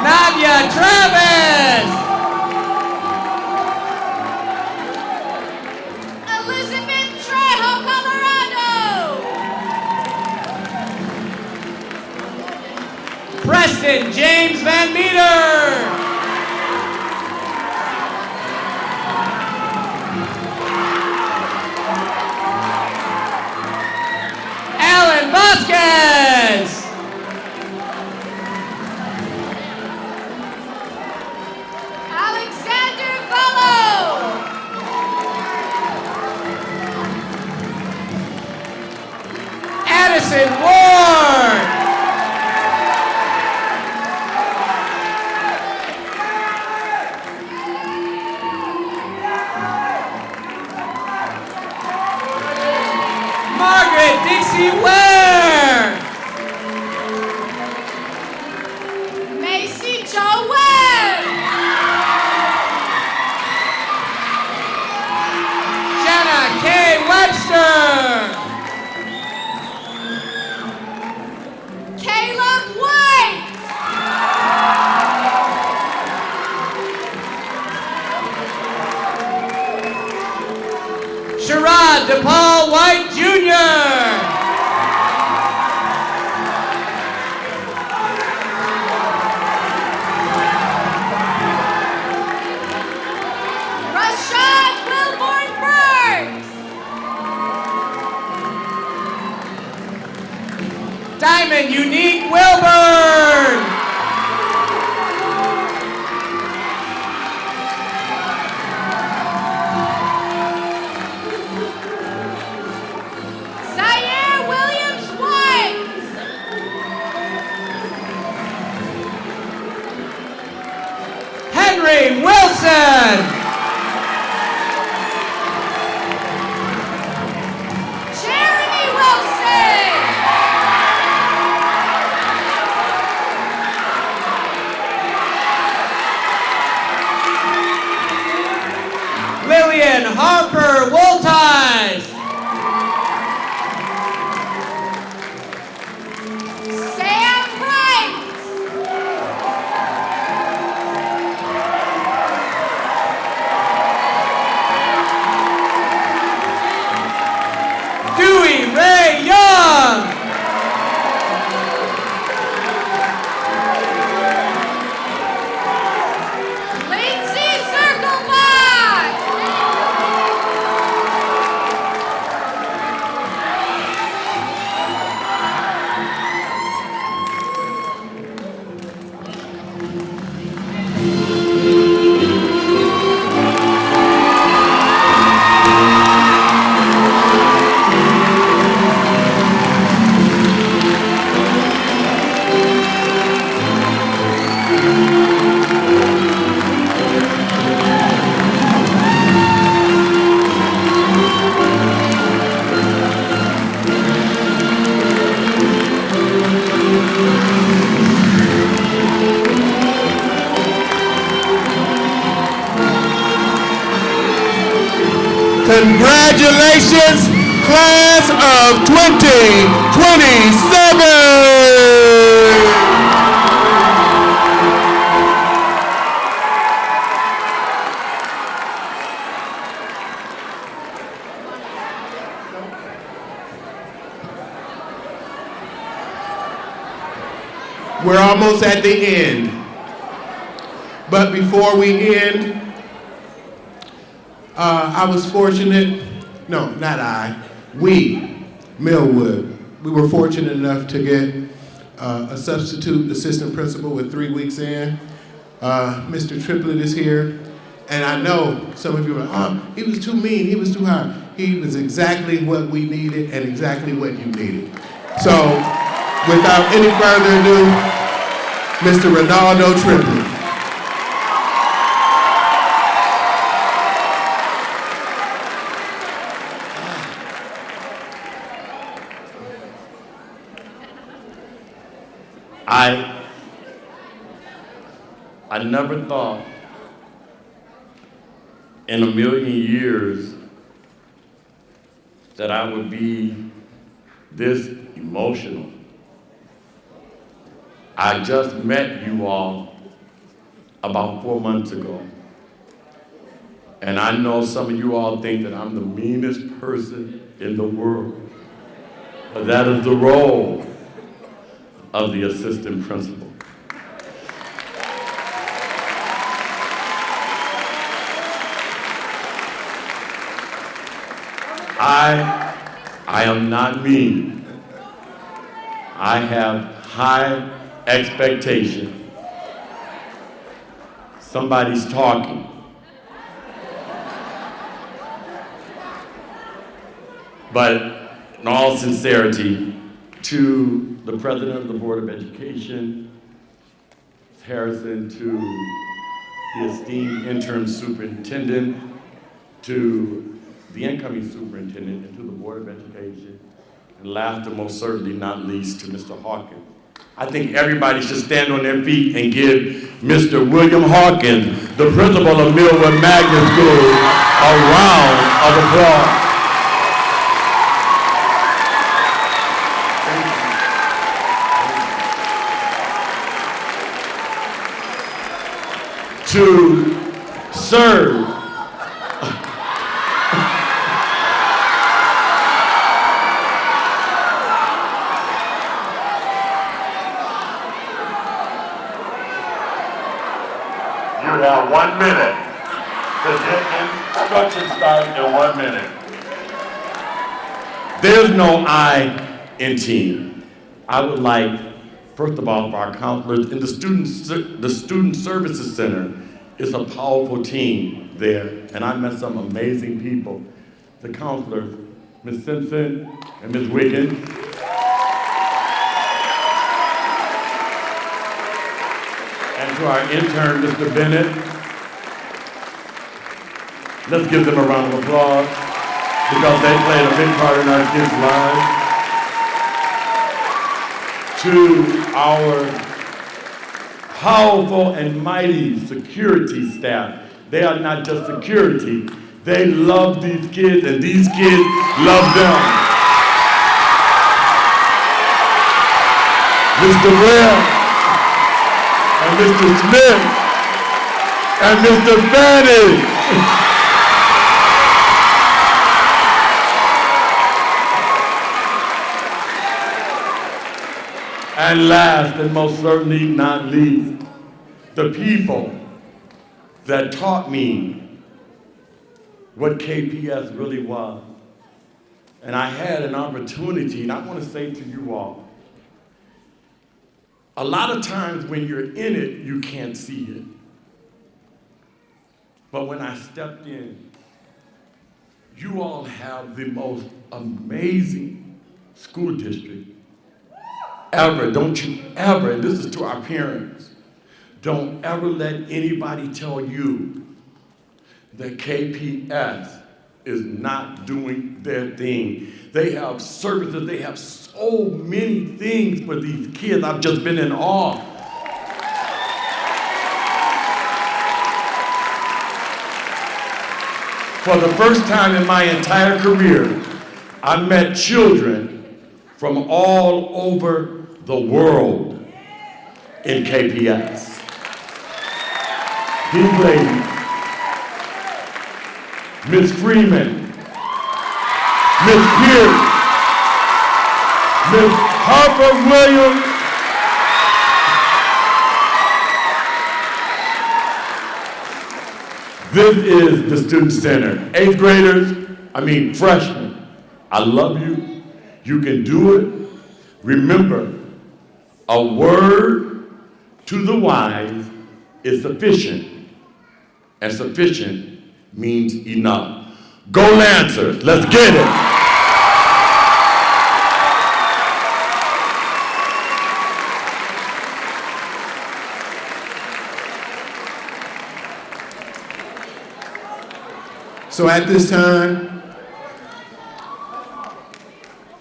Nadia Travis. Elizabeth Trejo Colorado. Preston James Van Meter. Alan Vasquez. Alexander Bello. Addison Ward. Margaret Dixie Ware. Macy Joe Webb. Jenna K. Webster. Caleb White. Sherrod DePaul White Jr. Rashad Wilborn Burks. Diamond Unique Wilburn. Zaire Williams White. Henry Wilson. Jeremy Wilson. Lillian Harper Wolters. Congratulations, class of 2027! We're almost at the end. But before we end, I was fortunate, no, not I, we, Milwood, we were fortunate enough to get a substitute assistant principal with 3 weeks in. Mr. Triplett is here. And I know some of you are like, oh, he was too mean, he was too hard. He was exactly what we needed and exactly what you needed. So, without any further ado, Mr. Ronaldo Triplett. I never thought in a million years that I would be this emotional. I just met you all about 4 months ago. And I know some of you all think that I'm the meanest person in the world. But that is the role of the assistant principal. I am not mean. I have high expectation. Somebody's talking. But in all sincerity, to the President of the Board of Education, Harrison, to the esteemed interim superintendent, to the incoming superintendent, and to the Board of Education, and last but most certainly not least to Mr. Hawkins. I think everybody should stand on their feet and give Mr. William Hawkins, the principal of Milwood Magnet School, a round of applause. To serve You have 1 minute. The instruction starts in 1 minute. There's no I in team. I would like, first of all, for our counselors in the Student Services Center, it's a powerful team there, and I met some amazing people. The counselors, Ms. Simpson and Ms. Wiggins. And to our intern, Mr. Bennett. Let's give them a round of applause because they played a big part in our kids' lives. To our powerful and mighty security staff. They are not just security. They love these kids and these kids love them. Mr. Webb and Mr. Smith and Mr. Fanny. And last and most certainly not least, the people that taught me what KPS really was. And I had an opportunity, and I want to say to you all, a lot of times when you're in it, you can't see it. But when I stepped in, you all have the most amazing school district ever. Don't you ever, and this is to our parents, don't ever let anybody tell you that KPS is not doing their thing. They have services, they have so many things for these kids. I've just been in awe. For the first time in my entire career, I met children from all over the world in KPS. These ladies, Miss Freeman, Miss Pierce, Miss Harper Williams, this is the Student Center. 8th graders, freshmen, I love you. You can do it. Remember, a word to the wise is sufficient, and sufficient means enough. Go Lancers, let's get it. So at this time,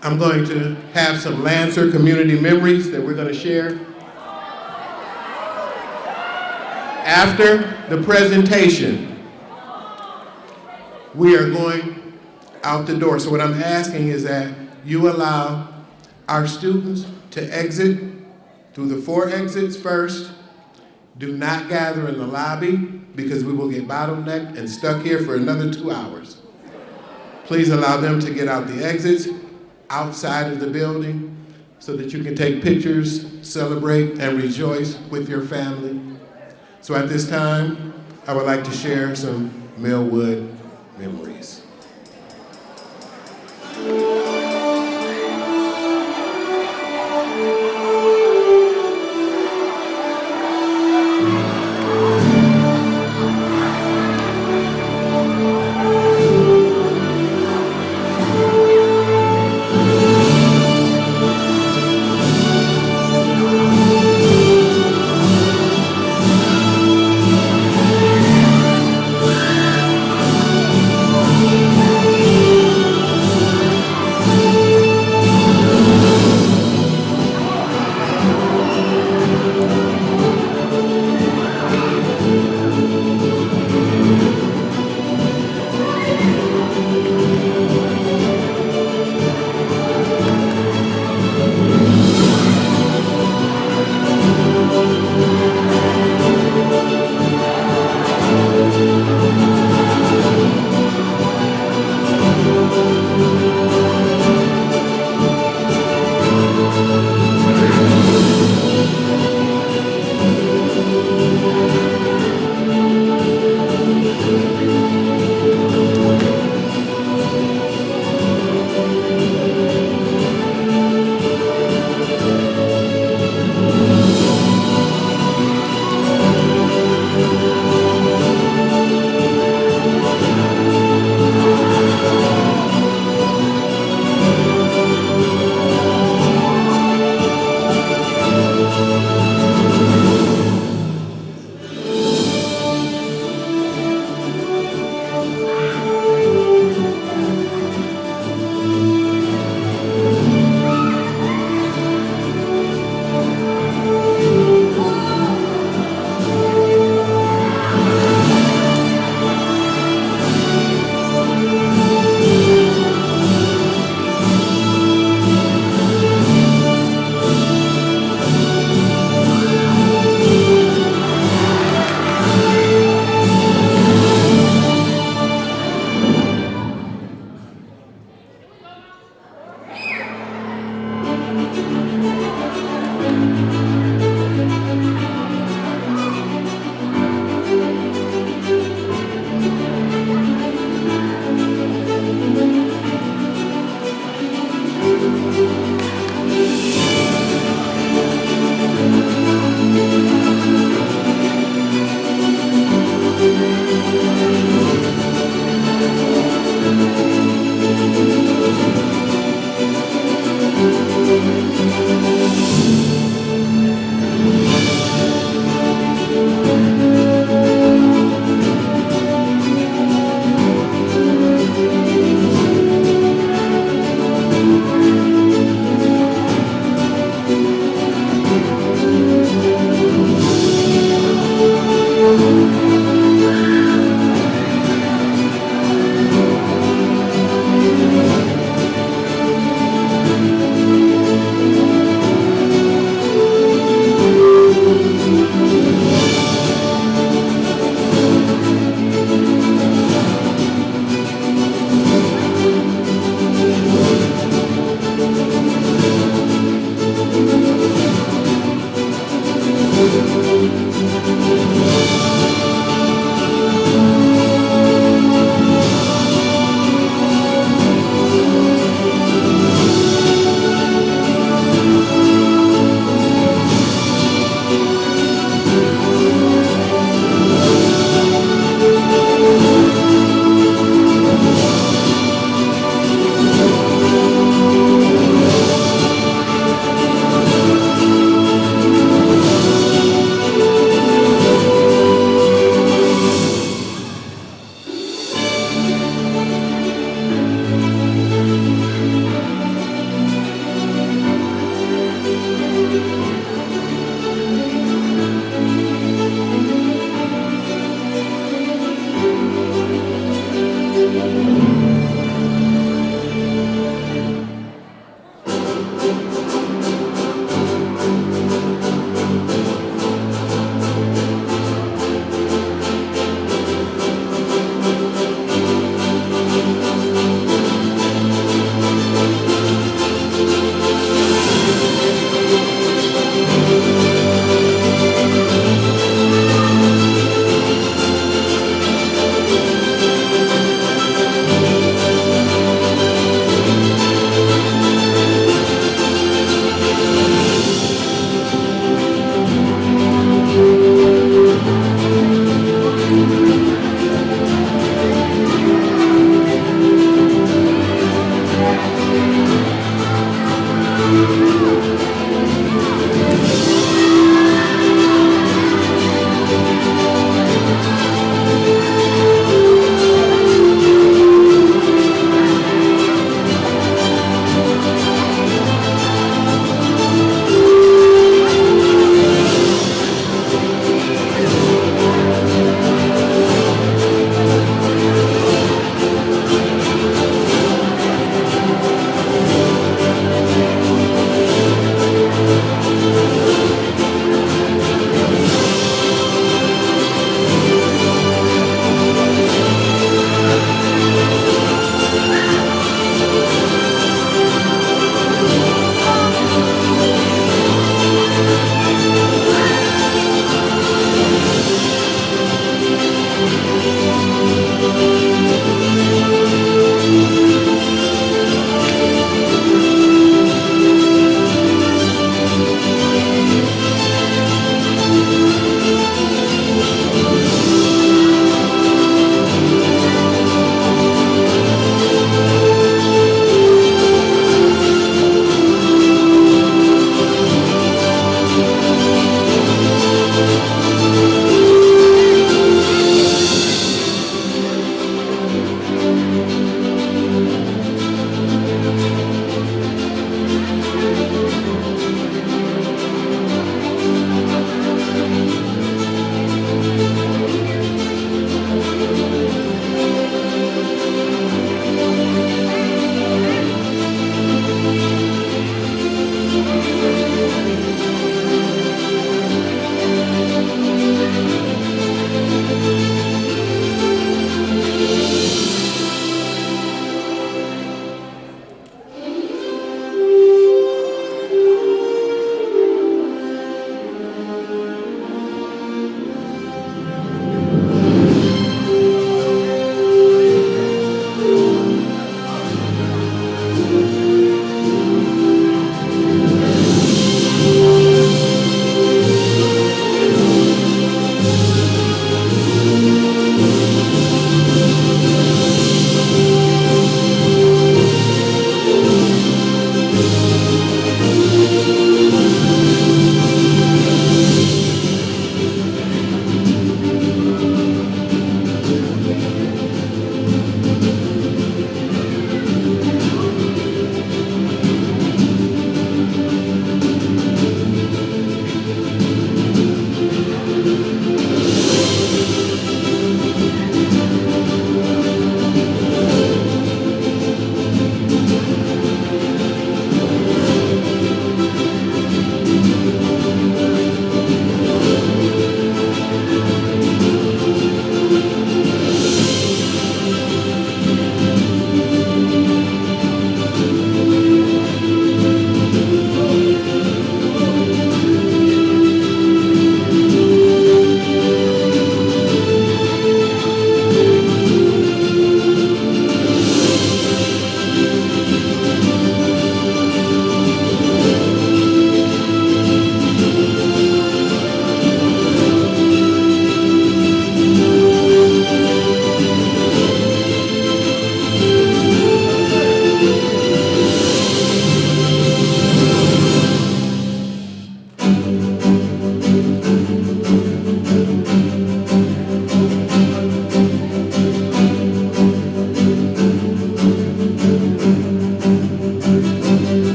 I'm going to have some Lancer community memories that we're going to share. After the presentation, we are going out the door. So what I'm asking is that you allow our students to exit through the 4 exits first. Do not gather in the lobby because we will get bottlenecked and stuck here for another 2 hours. Please allow them to get out the exits outside of the building so that you can take pictures, celebrate, and rejoice with your family. So at this time, I would like to share some Milwood memories.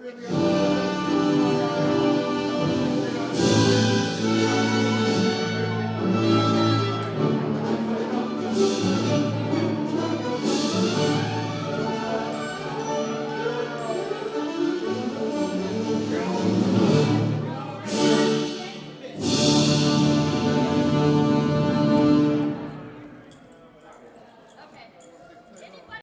really are.